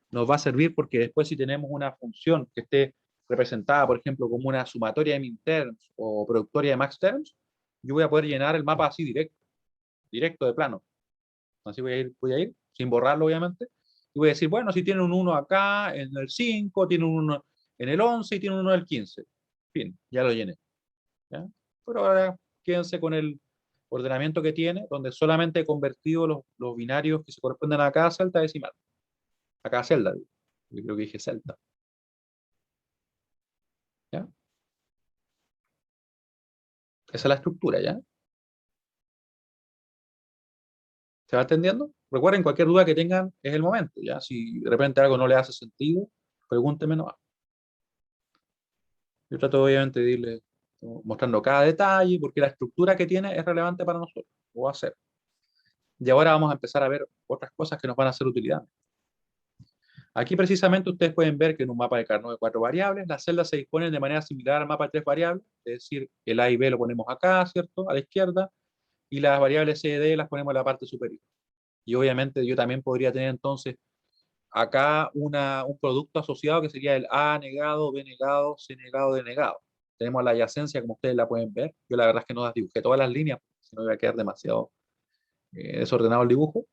Nos va a servir porque después si tenemos una función que esté representada, por ejemplo, como una sumatoria de minterms o productoria de maxterms, yo voy a poder llenar el mapa así directo de plano. Así voy a ir sin borrarlo obviamente, y voy a decir, bueno, si tiene un 1 acá, en el 5, tiene un 1 en el 11 y tiene un 1 en el 15. En fin, ya lo llené. ¿Ya? Pero ahora quédense con el ordenamiento que tiene, donde solamente he convertido los binarios que se corresponden a cada celda decimal. A cada celda, yo creo que dije celda. ¿Ya? Esa es la estructura, ¿ya? ¿Se va entendiendo? Recuerden, cualquier duda que tengan es el momento, ¿ya? Si de repente algo no le hace sentido, pregúntenme nomás. Yo trato obviamente de irle mostrando cada detalle, porque la estructura que tiene es relevante para nosotros, o va a ser. Y ahora vamos a empezar a ver otras cosas que nos van a hacer utilidad. Aquí precisamente ustedes pueden ver que en un mapa de Carnot de 4 variables, las celdas se disponen de manera similar al mapa de 3 variables, es decir, el A y B lo ponemos acá, ¿cierto?, a la izquierda, y las variables C y D las ponemos en la parte superior. Y obviamente yo también podría tener entonces acá un producto asociado que sería el A negado, B negado, C negado, D negado. Tenemos la adyacencia, como ustedes la pueden ver. Yo la verdad es que no las dibujé todas las líneas, si no iba a quedar demasiado desordenado el dibujo.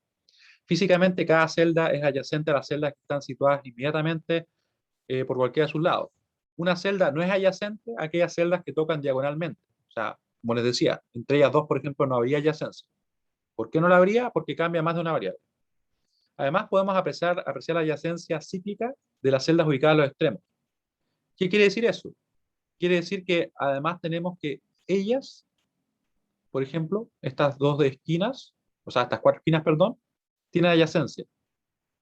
Físicamente, cada celda es adyacente a las celdas que están situadas inmediatamente por cualquiera de sus lados. Una celda no es adyacente a aquellas celdas que tocan diagonalmente. O sea, como les decía, entre ellas dos, por ejemplo, no habría adyacencia. ¿Por qué no la habría? Porque cambia más de una variable. Además, podemos apreciar la adyacencia cíclica de las celdas ubicadas a los extremos. ¿Qué quiere decir eso? Quiere decir que además tenemos que ellas, por ejemplo, estas dos de esquinas, o sea, estas cuatro esquinas, perdón, tienen adyacencia.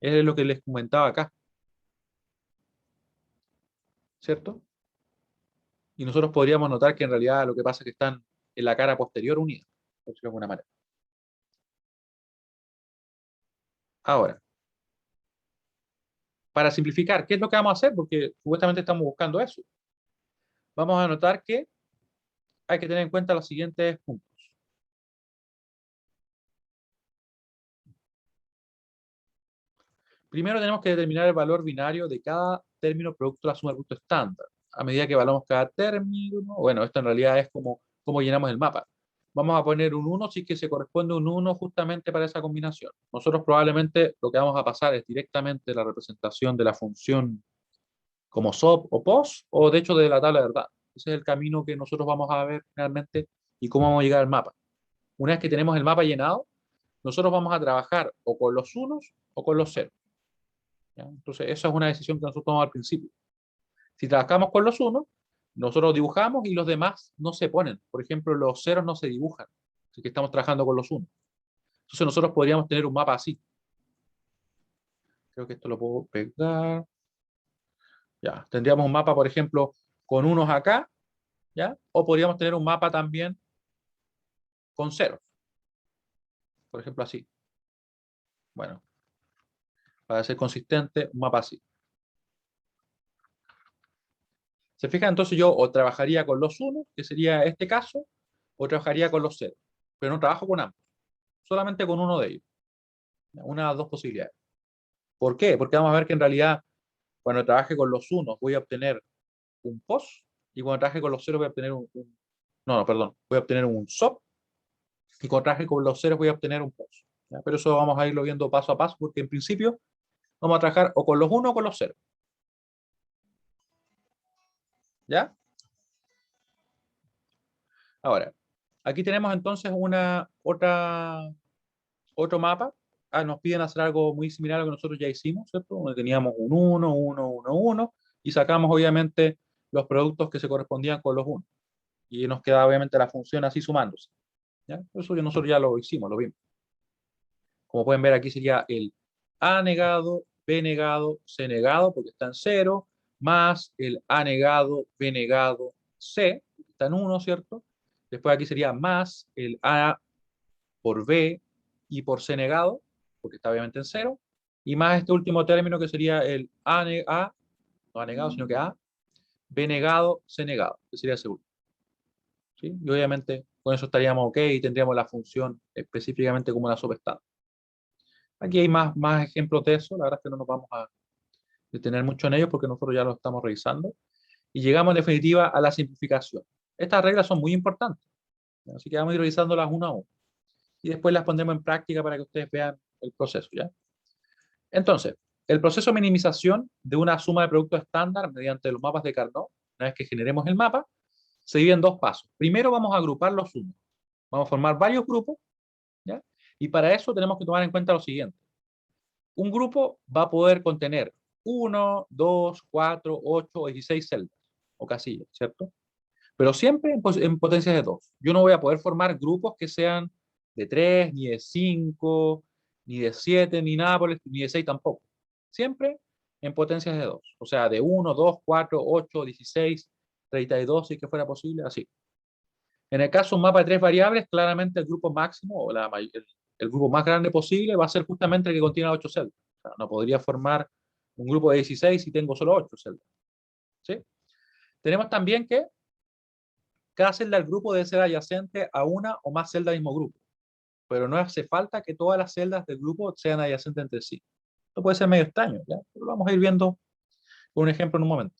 Es lo que les comentaba acá, ¿cierto? Y nosotros podríamos notar que en realidad lo que pasa es que están en la cara posterior unidas, por decirlo de alguna manera. Ahora, para simplificar, ¿qué es lo que vamos a hacer? Porque supuestamente estamos buscando eso. Vamos a notar que hay que tener en cuenta los siguientes puntos. Primero tenemos que determinar el valor binario de cada término producto de la suma del producto estándar. A medida que evaluamos cada término, bueno, esto en realidad es como llenamos el mapa. Vamos a poner un 1 si que se corresponde un 1 justamente para esa combinación. Nosotros probablemente lo que vamos a pasar es directamente la representación de la función como SOP o POS, o de hecho de la tabla de verdad. Ese es el camino que nosotros vamos a ver finalmente y cómo vamos a llegar al mapa. Una vez que tenemos el mapa llenado, nosotros vamos a trabajar o con los unos o con los ceros. ¿Ya? Entonces, esa es una decisión que nosotros tomamos al principio. Si trabajamos con los unos, nosotros dibujamos y los demás no se ponen. Por ejemplo, los ceros no se dibujan, así que estamos trabajando con los unos. Entonces, nosotros podríamos tener un mapa así. Creo que esto lo puedo pegar. Ya, tendríamos un mapa, por ejemplo, con unos acá, ¿ya? O podríamos tener un mapa también con ceros. Por ejemplo, así. Bueno, para ser consistente, un mapa así. ¿Se fijan? Entonces yo o trabajaría con los unos, que sería este caso, o trabajaría con los ceros. Pero no trabajo con ambos, solamente con uno de ellos. Una de las dos posibilidades. ¿Por qué? Porque vamos a ver que en realidad cuando trabaje con los unos voy a obtener un POS y cuando trabaje con los ceros voy a obtener no, no, perdón, voy a obtener un SOP y cuando trabaje con los ceros voy a obtener un POS. ¿Ya? Pero eso vamos a irlo viendo paso a paso porque en principio vamos a trabajar o con los unos o con los ceros. ¿Ya? Ahora, aquí tenemos entonces otro mapa. Nos piden hacer algo muy similar a lo que nosotros ya hicimos, ¿cierto? Donde teníamos un 1, 1, 1, 1, y sacamos obviamente los productos que se correspondían con los 1. Y nos queda obviamente la función así sumándose. ¿Ya? Eso nosotros ya lo hicimos, lo vimos. Como pueden ver aquí sería el A negado, B negado, C negado, porque está en 0, más el A negado, B negado, C, que está en 1, ¿cierto? Después aquí sería más el A por B y por C negado, porque está obviamente en 0, y más este último término que sería el no A negado, sino que A, B negado, C negado, que sería seguro. ¿Sí? Y obviamente con eso estaríamos ok y tendríamos la función específicamente como una subestándar. Aquí hay más ejemplos de eso, la verdad es que no nos vamos a detener mucho en ellos porque nosotros ya lo estamos revisando. Y llegamos en definitiva a la simplificación. Estas reglas son muy importantes, ¿ya? Así que vamos a ir revisándolas una a una. Y después las pondremos en práctica para que ustedes vean el proceso, ¿ya? Entonces, el proceso de minimización de una suma de productos estándar mediante los mapas de Carnot, una vez que generemos el mapa, se divide en dos pasos. Primero vamos a agrupar los sumos. Vamos a formar varios grupos, ¿ya? Y para eso tenemos que tomar en cuenta lo siguiente. Un grupo va a poder contener 1, 2, 4, 8 o 16 celdas o casillas, ¿cierto? Pero siempre en potencias de 2. Yo no voy a poder formar grupos que sean de 3, ni de 5, ni de 7, ni nada ni de 6 tampoco. Siempre en potencias de 2. O sea, de 1, 2, 4, 8, 16, 32, si que fuera posible, así. En el caso de un mapa de 3 variables, claramente el grupo máximo o el grupo más grande posible va a ser justamente el que contiene 8 celdas. O sea, no podría formar un grupo de 16 si tengo solo 8 celdas. ¿Sí? Tenemos también que cada celda del grupo debe ser adyacente a una o más celdas del mismo grupo, pero no hace falta que todas las celdas del grupo sean adyacentes entre sí. Esto puede ser medio extraño, ¿ya? Pero lo vamos a ir viendo con un ejemplo en un momento.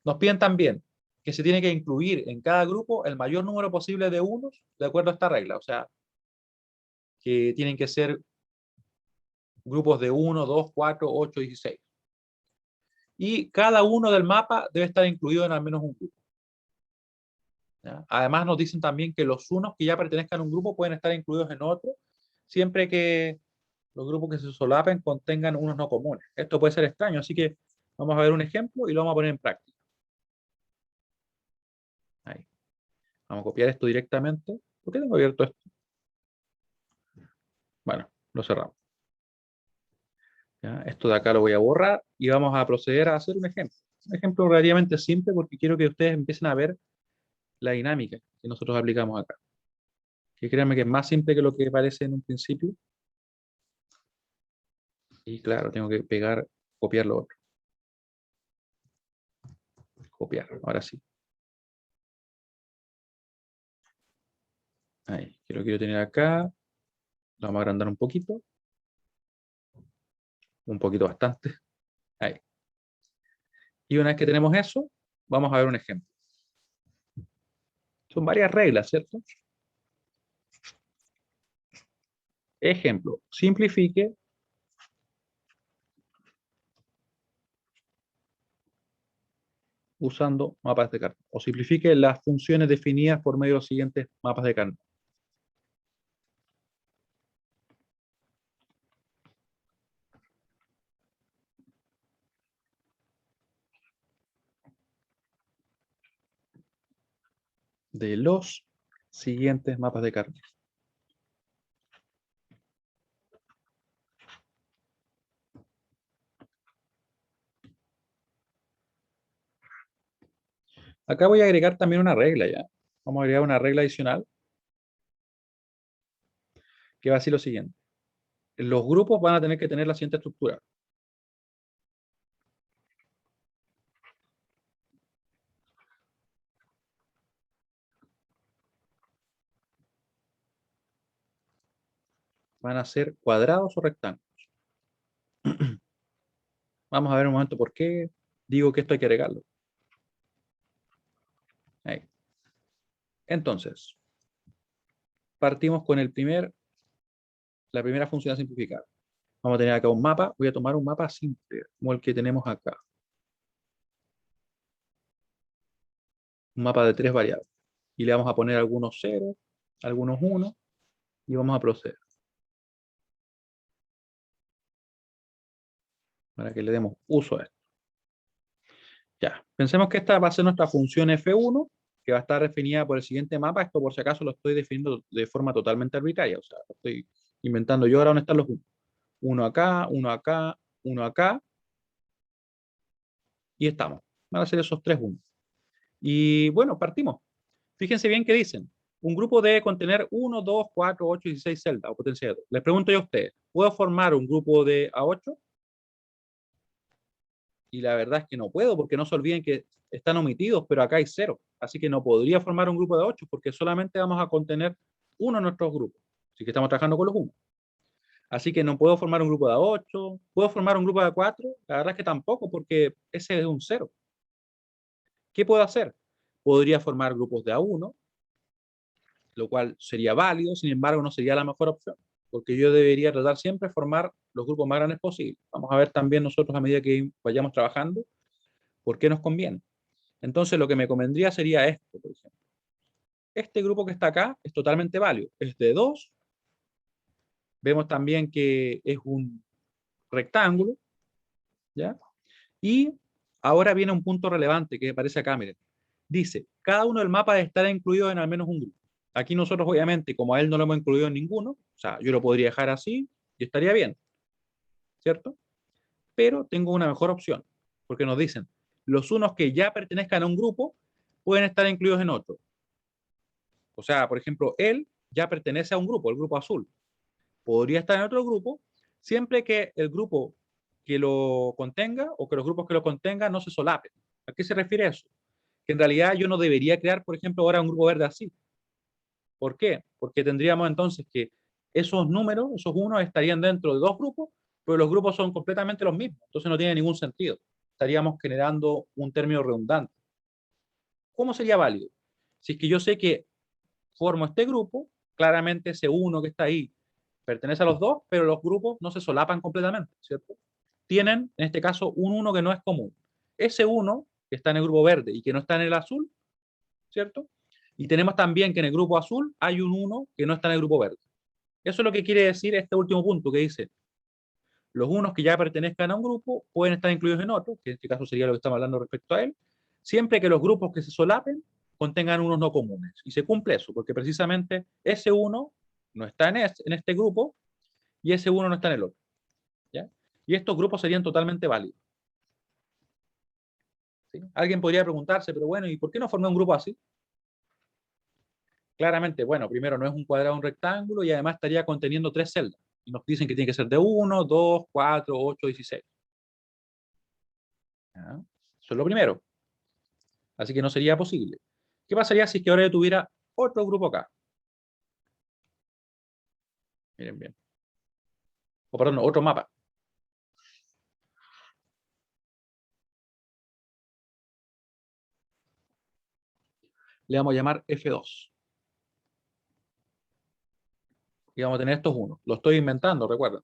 Nos piden también que se tiene que incluir en cada grupo el mayor número posible de unos de acuerdo a esta regla. O sea, que tienen que ser grupos de 1, 2, 4, 8, 16. Y cada uno del mapa debe estar incluido en al menos un grupo. ¿Ya? Además nos dicen también que los unos que ya pertenezcan a un grupo pueden estar incluidos en otro, siempre que los grupos que se solapen contengan unos no comunes. Esto puede ser extraño, así que vamos a ver un ejemplo y lo vamos a poner en práctica. Ahí. Vamos a copiar esto directamente. ¿Por qué tengo abierto esto? Bueno, lo cerramos. ¿Ya? Esto de acá lo voy a borrar y vamos a proceder a hacer un ejemplo. Un ejemplo relativamente simple porque quiero que ustedes empiecen a ver la dinámica que nosotros aplicamos acá. Que créanme que es más simple que lo que parece en un principio. Y claro, tengo que pegar, copiar lo otro. Copiar, ahora sí. Ahí, que lo quiero tener acá. Lo vamos a agrandar un poquito. Un poquito bastante. Ahí. Y una vez que tenemos eso, vamos a ver un ejemplo. Son varias reglas, ¿cierto? Ejemplo, simplifique usando mapas de Carnot. O simplifique las funciones definidas por medio de los siguientes mapas de Carnot. De los siguientes mapas de Carnot. Acá voy a agregar también una regla ya. Vamos a agregar una regla adicional que va a decir lo siguiente. Los grupos van a tener que tener la siguiente estructura. Van a ser cuadrados o rectángulos. Vamos a ver un momento por qué digo que esto hay que agregarlo. Ahí. Entonces, partimos con la primera función a simplificar. Vamos a tener acá un mapa. Voy a tomar un mapa simple, como el que tenemos acá. Un mapa de 3 variables. y le vamos a poner algunos ceros, algunos unos, y vamos a proceder. Para que le demos uso a esto. Ya, pensemos que esta va a ser nuestra función f1, que va a estar definida por el siguiente mapa. Esto por si acaso lo estoy definiendo de forma totalmente arbitraria, o sea, lo estoy inventando yo ahora dónde están los unos. Uno acá, uno acá, uno acá, y estamos. Van a ser esos tres unos. Y bueno, partimos. Fíjense bien qué dicen. Un grupo debe contener 1, 2, 4, 8 y 16 celdas o potencia de 2. Les pregunto yo a ustedes, ¿puedo formar un grupo de A8? Y la verdad es que no puedo, porque no se olviden que están omitidos, pero acá hay 0. Así que no podría formar un grupo de 8, porque solamente vamos a contener uno en nuestros grupos. Así que estamos trabajando con los 1. Así que no puedo formar un grupo de 8. ¿Puedo formar un grupo de 4? La verdad es que tampoco, porque ese es un 0. ¿Qué puedo hacer? Podría formar grupos de A1, lo cual sería válido, sin embargo no sería la mejor opción, porque yo debería tratar siempre de formar los grupos más grandes posibles. Vamos a ver también nosotros a medida que vayamos trabajando por qué nos conviene. Entonces lo que me convendría sería esto, por ejemplo. Este grupo que está acá es totalmente válido, es de 2. Vemos también que es un rectángulo, ¿ya? Y ahora viene un punto relevante que aparece acá, miren. Dice, cada uno del mapa debe estar incluido en al menos un grupo. Aquí nosotros, obviamente, como a él no lo hemos incluido en ninguno, o sea, yo lo podría dejar así y estaría bien, ¿cierto? Pero tengo una mejor opción, porque nos dicen, los unos que ya pertenezcan a un grupo pueden estar incluidos en otro. O sea, por ejemplo, él ya pertenece a un grupo, el grupo azul. Podría estar en otro grupo, siempre que el grupo que lo contenga o que los grupos que lo contengan no se solapen. ¿A qué se refiere eso? Que en realidad yo no debería crear, por ejemplo, ahora un grupo verde así. ¿Por qué? Porque tendríamos entonces que esos números, esos unos, estarían dentro de dos grupos, pero los grupos son completamente los mismos. Entonces no tiene ningún sentido. Estaríamos generando un término redundante. ¿Cómo sería válido? Si es que yo sé que formo este grupo, claramente ese uno que está ahí pertenece a los dos, pero los grupos no se solapan completamente, ¿cierto? Tienen, en este caso, un uno que no es común. Ese uno que está en el grupo verde y que no está en el azul, ¿cierto? Y tenemos también que en el grupo azul hay un uno que no está en el grupo verde. Eso es lo que quiere decir este último punto que dice, los unos que ya pertenezcan a un grupo pueden estar incluidos en otro, que en este caso sería lo que estamos hablando respecto a él, siempre que los grupos que se solapen contengan unos no comunes. Y se cumple eso, porque precisamente ese uno no está en este grupo y ese uno no está en el otro. ¿Ya? Y estos grupos serían totalmente válidos. ¿Sí? Alguien podría preguntarse, pero bueno, ¿y por qué no formé un grupo así? Claramente, bueno, primero no es un cuadrado, un rectángulo, y además estaría conteniendo tres celdas. Y nos dicen que tiene que ser de 1, 2, 4, 8, 16. ¿Ya? Eso es lo primero. Así que no sería posible. ¿Qué pasaría si es que ahora yo tuviera otro grupo acá? Miren bien. O perdón, otro mapa. Le vamos a llamar F2. Y vamos a tener estos unos. Lo estoy inventando, recuerden.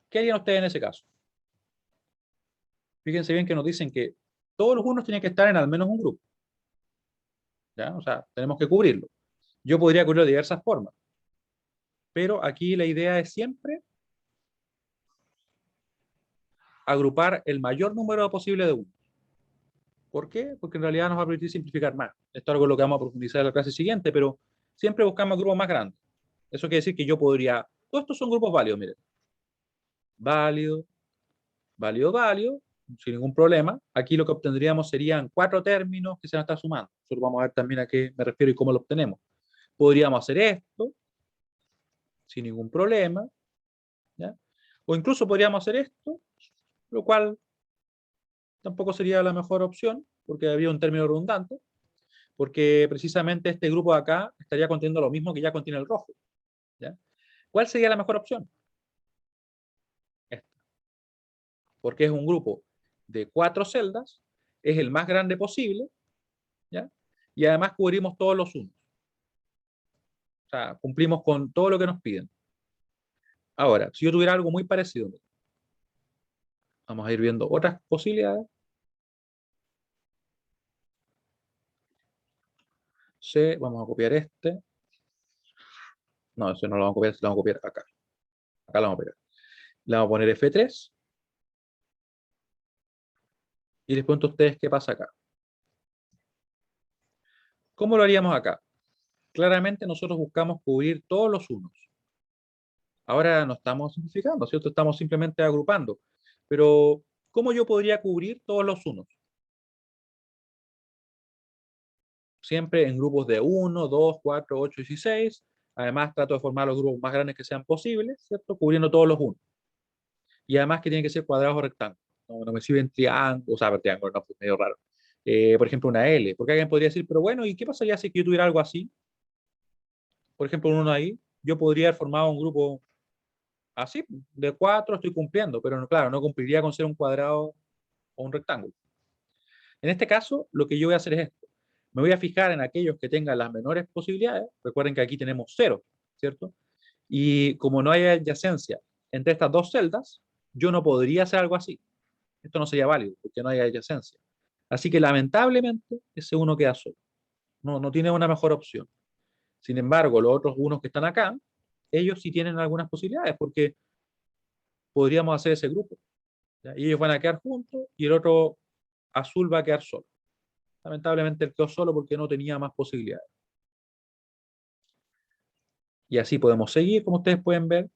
¿Qué harían ustedes en ese caso? Fíjense bien que nos dicen que todos los unos tienen que estar en al menos un grupo. ¿Ya? O sea, tenemos que cubrirlo. Yo podría cubrirlo de diversas formas. Pero aquí la idea es siempre agrupar el mayor número posible de unos. ¿Por qué? Porque en realidad nos va a permitir simplificar más. Esto es algo en lo que vamos a profundizar en la clase siguiente, pero siempre buscamos grupos más grandes. Eso quiere decir que yo podría... Todos estos son grupos válidos, miren. Válido, válido, válido, sin ningún problema. Aquí lo que obtendríamos serían 4 términos que se van a estar sumando. Nosotros vamos a ver también a qué me refiero y cómo lo obtenemos. Podríamos hacer esto sin ningún problema, ¿ya? O incluso podríamos hacer esto, lo cual tampoco sería la mejor opción, porque había un término redundante, porque precisamente este grupo de acá estaría conteniendo lo mismo que ya contiene el rojo, ¿ya? ¿Cuál sería la mejor opción? Esta, porque es un grupo de 4 celdas, es el más grande posible, ¿ya? Y además cubrimos todos los unos. O sea, cumplimos con todo lo que nos piden. Ahora, si yo tuviera algo muy parecido, vamos a ir viendo otras posibilidades. C, vamos a copiar este. No, eso no lo vamos a copiar, lo vamos a copiar acá. Acá lo vamos a pegar. Le vamos a poner F3. Y les cuento a ustedes qué pasa acá. ¿Cómo lo haríamos acá? Claramente nosotros buscamos cubrir todos los unos. Ahora no estamos simplificando, ¿cierto? Estamos simplemente agrupando. Pero, ¿cómo yo podría cubrir todos los unos? Siempre en grupos de 1, 2, 4, 8 y 16. Además, trato de formar los grupos más grandes que sean posibles, ¿cierto? Cubriendo todos los unos. Y además que tienen que ser cuadrados o rectángulos. No me sirven triángulos, o sea, triángulos, no, pues medio raro. Por ejemplo, una L. Porque alguien podría decir, pero bueno, ¿y qué pasaría si yo tuviera algo así? Por ejemplo, uno ahí, yo podría haber formado un grupo así, de 4 estoy cumpliendo, pero no, claro, no cumpliría con ser un cuadrado o un rectángulo. En este caso, lo que yo voy a hacer es esto. Me voy a fijar en aquellos que tengan las menores posibilidades. Recuerden que aquí tenemos 0, ¿cierto? Y como no hay adyacencia entre estas dos celdas, yo no podría hacer algo así. Esto no sería válido porque no hay adyacencia. Así que lamentablemente ese uno queda solo. No tiene una mejor opción. Sin embargo, los otros unos que están acá, ellos sí tienen algunas posibilidades porque podríamos hacer ese grupo. ¿Ya? Y ellos van a quedar juntos y el otro azul va a quedar solo. Lamentablemente él quedó solo porque no tenía más posibilidades. Y así podemos seguir, como ustedes pueden ver.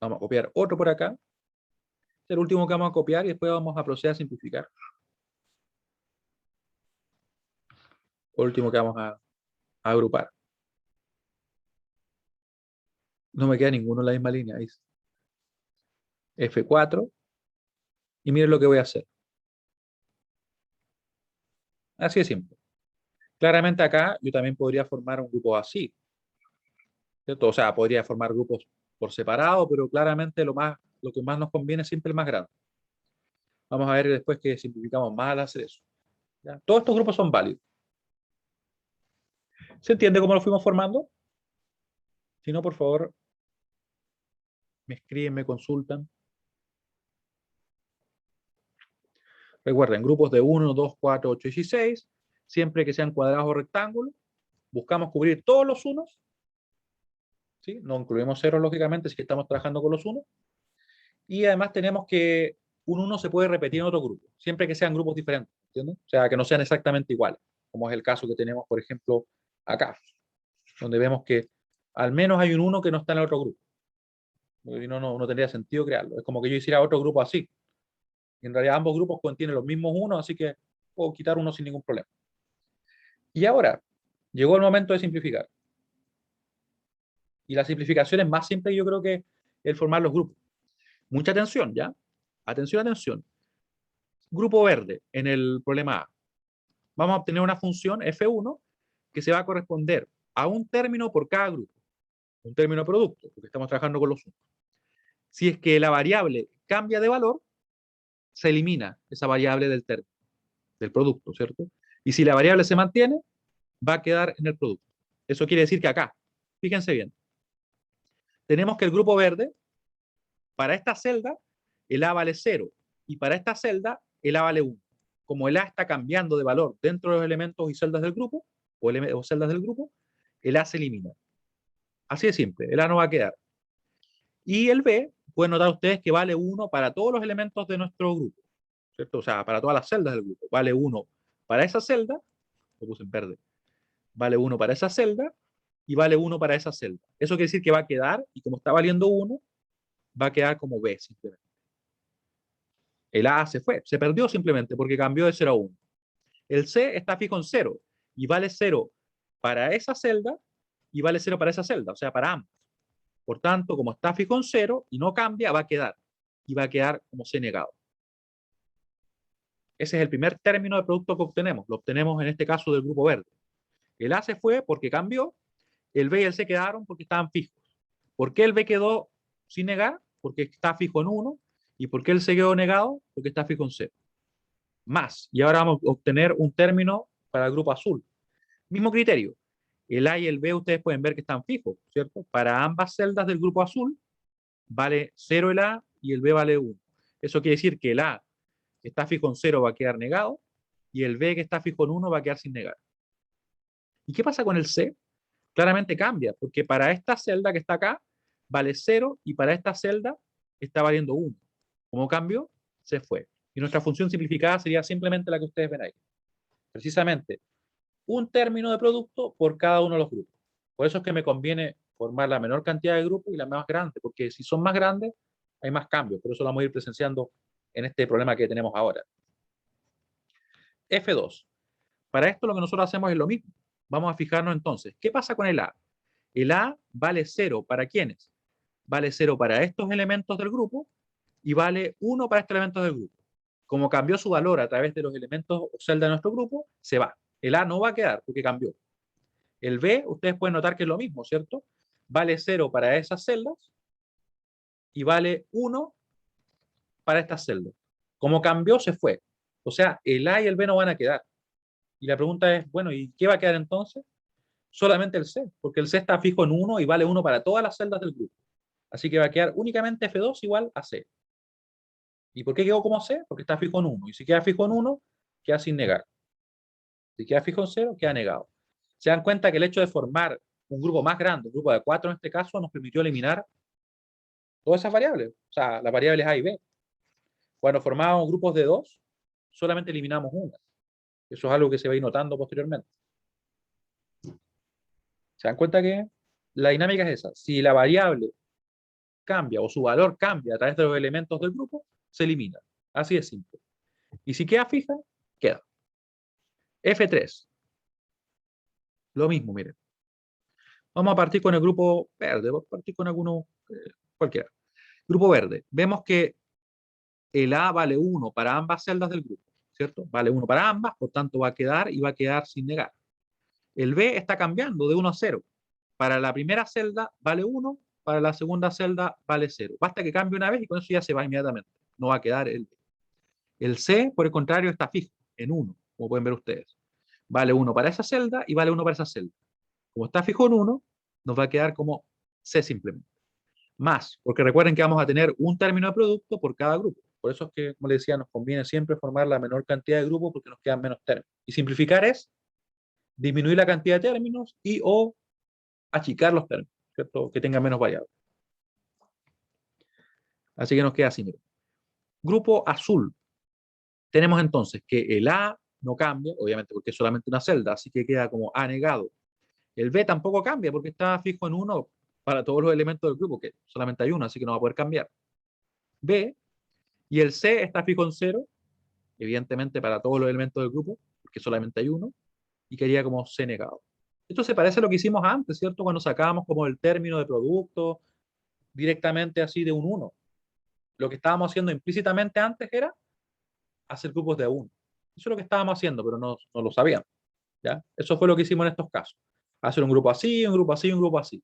Vamos a copiar otro por acá. Este es el último que vamos a copiar y después vamos a proceder a simplificar. El último que vamos a agrupar. No me queda ninguno en la misma línea. Ahí. F4. Y miren lo que voy a hacer. Así de simple. Claramente acá yo también podría formar un grupo así, ¿cierto? O sea, podría formar grupos por separado, pero claramente lo que más nos conviene es siempre el más grande. Vamos a ver después que simplificamos más al hacer eso. ¿Ya? Todos estos grupos son válidos. ¿Se entiende cómo lo fuimos formando? Si no, por favor, me escriben, me consultan. Recuerden, grupos de 1, 2, 4, 8 y 16, siempre que sean cuadrados o rectángulos, buscamos cubrir todos los unos, ¿sí? No incluimos ceros, lógicamente, si estamos trabajando con los unos. Y además tenemos que un 1 se puede repetir en otro grupo, siempre que sean grupos diferentes, ¿entienden? O sea, que no sean exactamente iguales, como es el caso que tenemos, por ejemplo, acá, donde vemos que al menos hay un 1 que no está en el otro grupo. Y no tendría sentido crearlo. Es como que yo hiciera otro grupo así. Y en realidad ambos grupos contienen los mismos unos, así que puedo quitar uno sin ningún problema. Y ahora, llegó el momento de simplificar. Y la simplificación es más simple, yo creo, que el formar los grupos. Mucha atención, ¿ya? Atención, atención. Grupo verde en el problema A. Vamos a obtener una función F1 que se va a corresponder a un término por cada grupo. Un término de producto, porque estamos trabajando con los unos. Si es que la variable cambia de valor, se elimina esa variable del término, del producto, ¿cierto? Y si la variable se mantiene, va a quedar en el producto. Eso quiere decir que acá, fíjense bien, tenemos que el grupo verde, para esta celda, el A vale 0, y para esta celda, el A vale 1. Como el A está cambiando de valor dentro de los elementos y celdas del grupo, o celdas del grupo, el A se elimina. Así de simple, el A no va a quedar. Y el B, pueden notar ustedes que vale 1 para todos los elementos de nuestro grupo, ¿cierto? O sea, para todas las celdas del grupo. Vale 1 para esa celda, lo puse en verde, vale 1 para esa celda, y vale 1 para esa celda. Eso quiere decir que va a quedar, y como está valiendo 1, va a quedar como B simplemente. El A se fue, se perdió simplemente porque cambió de 0 a 1. El C está fijo en 0 y vale 0 para esa celda y vale 0 para esa celda, o sea, para ambas. Por tanto, como está fijo en 0 y no cambia, va a quedar. Y va a quedar como C negado. Ese es el primer término de producto que obtenemos. Lo obtenemos en este caso del grupo verde. El A se fue porque cambió, el B y el C quedaron porque estaban fijos. ¿Por qué el B quedó sin negar? Porque está fijo en 1. ¿Y por qué el C quedó negado? Porque está fijo en 0. Más. Y ahora vamos a obtener un término para el grupo azul. Mismo criterio. El A y el B ustedes pueden ver que están fijos, ¿cierto? Para ambas celdas del grupo azul vale 0 el A y el B vale 1. Eso quiere decir que el A está fijo en 0, va a quedar negado, y el B que está fijo en 1 va a quedar sin negar. ¿Y qué pasa con el C? Claramente cambia, porque para esta celda que está acá vale 0 y para esta celda está valiendo 1. Como cambio, se fue. Y nuestra función simplificada sería simplemente la que ustedes ven ahí. Precisamente, un término de producto por cada uno de los grupos. Por eso es que me conviene formar la menor cantidad de grupos y la más grande, porque si son más grandes, hay más cambios. Por eso lo vamos a ir presenciando en este problema que tenemos ahora. F2. Para esto lo que nosotros hacemos es lo mismo. Vamos a fijarnos entonces, ¿qué pasa con el A? El A vale 0 para ¿quiénes? Vale 0 para estos elementos del grupo y vale 1 para estos elementos del grupo. Como cambió su valor a través de los elementos o celdas de nuestro grupo, se va. El A no va a quedar porque cambió. El B, ustedes pueden notar que es lo mismo, ¿cierto? Vale 0 para esas celdas y vale 1 para estas celdas. Como cambió, se fue. O sea, el A y el B no van a quedar. Y la pregunta es, bueno, ¿y qué va a quedar entonces? Solamente el C, porque el C está fijo en 1 y vale 1 para todas las celdas del grupo. Así que va a quedar únicamente F2 igual a C. ¿Y por qué quedó como C? Porque está fijo en 1. Y si queda fijo en 1, queda sin negar. Si queda fijo en 0, queda negado. Se dan cuenta que el hecho de formar un grupo más grande, un grupo de 4 en este caso, nos permitió eliminar todas esas variables. O sea, las variables A y B. Cuando formábamos grupos de 2, solamente eliminamos una. Eso es algo que se va a ir notando posteriormente. ¿Se dan cuenta que la dinámica es esa? Si la variable cambia o su valor cambia a través de los elementos del grupo, se elimina. Así de simple. Y si queda fija, queda. F3. Lo mismo, miren. Vamos a partir con el grupo verde. Vamos a partir con alguno cualquiera. Grupo verde. Vemos que el A vale 1 para ambas celdas del grupo, ¿cierto? Vale 1 para ambas, por tanto va a quedar y va a quedar sin negar. El B está cambiando de 1 a 0. Para la primera celda vale 1, para la segunda celda vale 0. Basta que cambie una vez y con eso ya se va inmediatamente. No va a quedar el B. El C, por el contrario, está fijo en 1, como pueden ver ustedes. Vale 1 para esa celda y vale 1 para esa celda. Como está fijo en 1, nos va a quedar como C simplemente. Más, porque recuerden que vamos a tener un término de producto por cada grupo. Por eso es que, como les decía, nos conviene siempre formar la menor cantidad de grupos porque nos quedan menos términos. Y simplificar es disminuir la cantidad de términos y o achicar los términos, ¿cierto? Que tengan menos variables. Así que nos queda así, miren. Grupo azul. Tenemos entonces que el A no cambia, obviamente porque es solamente una celda, así que queda como A negado. El B tampoco cambia porque está fijo en 1 para todos los elementos del grupo, que solamente hay uno, así que no va a poder cambiar. B, y el C está fijo en 0, evidentemente para todos los elementos del grupo, porque solamente hay uno, y quedaría como C negado. Esto se parece a lo que hicimos antes, ¿cierto? Cuando sacábamos como el término de producto directamente así de un 1. Lo que estábamos haciendo implícitamente antes era hacer grupos de 1. Eso es lo que estábamos haciendo, pero no lo sabíamos. ¿Ya? Eso fue lo que hicimos en estos casos. Hacer un grupo así, un grupo así, un grupo así.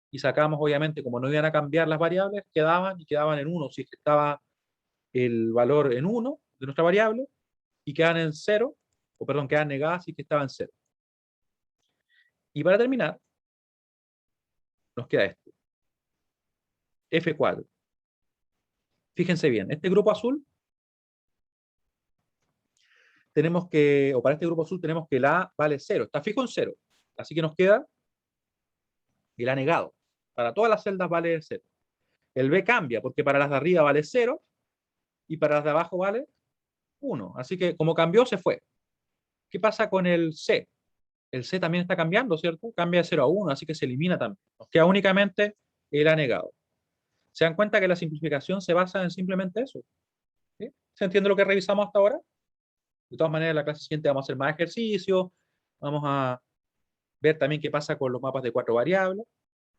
Y sacamos, obviamente, como no iban a cambiar las variables, quedaban en 1 si es que estaba el valor en 1 de nuestra variable, y quedan en 0, o perdón, quedan negadas si es que estaba en 0. Y para terminar, nos queda esto. F4. Fíjense bien, este grupo azul, tenemos que, o para este grupo azul tenemos que el A vale 0, está fijo en 0. Así que nos queda el A negado. Para todas las celdas vale 0. El B cambia, porque para las de arriba vale 0 y para las de abajo vale 1. Así que como cambió, se fue. ¿Qué pasa con el C? El C también está cambiando, ¿cierto? Cambia de 0 a 1, así que se elimina también. Nos queda únicamente el A negado. ¿Se dan cuenta que la simplificación se basa en simplemente eso? ¿Sí? ¿Se entiende lo que revisamos hasta ahora? De todas maneras, en la clase siguiente vamos a hacer más ejercicios, vamos a ver también qué pasa con los mapas de 4 variables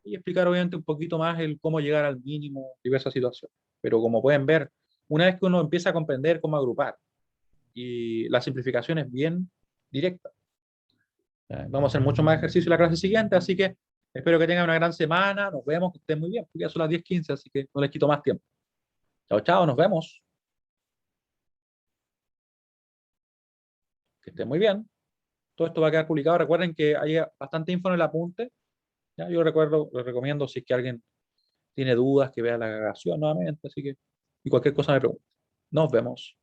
y explicar obviamente un poquito más el cómo llegar al mínimo en diversas situaciones. Pero como pueden ver, una vez que uno empieza a comprender cómo agrupar y la simplificación es bien directa. Vamos a hacer mucho más ejercicio en la clase siguiente, así que espero que tengan una gran semana, nos vemos, que estén muy bien, porque ya son las 10:15, así que no les quito más tiempo. Chao, chao, nos vemos. Que estén muy bien. Todo esto va a quedar publicado. Recuerden que hay bastante info en el apunte. ¿Ya? Yo les recomiendo si es que alguien tiene dudas, que vea la grabación nuevamente, así que y cualquier cosa me pregunte. Nos vemos.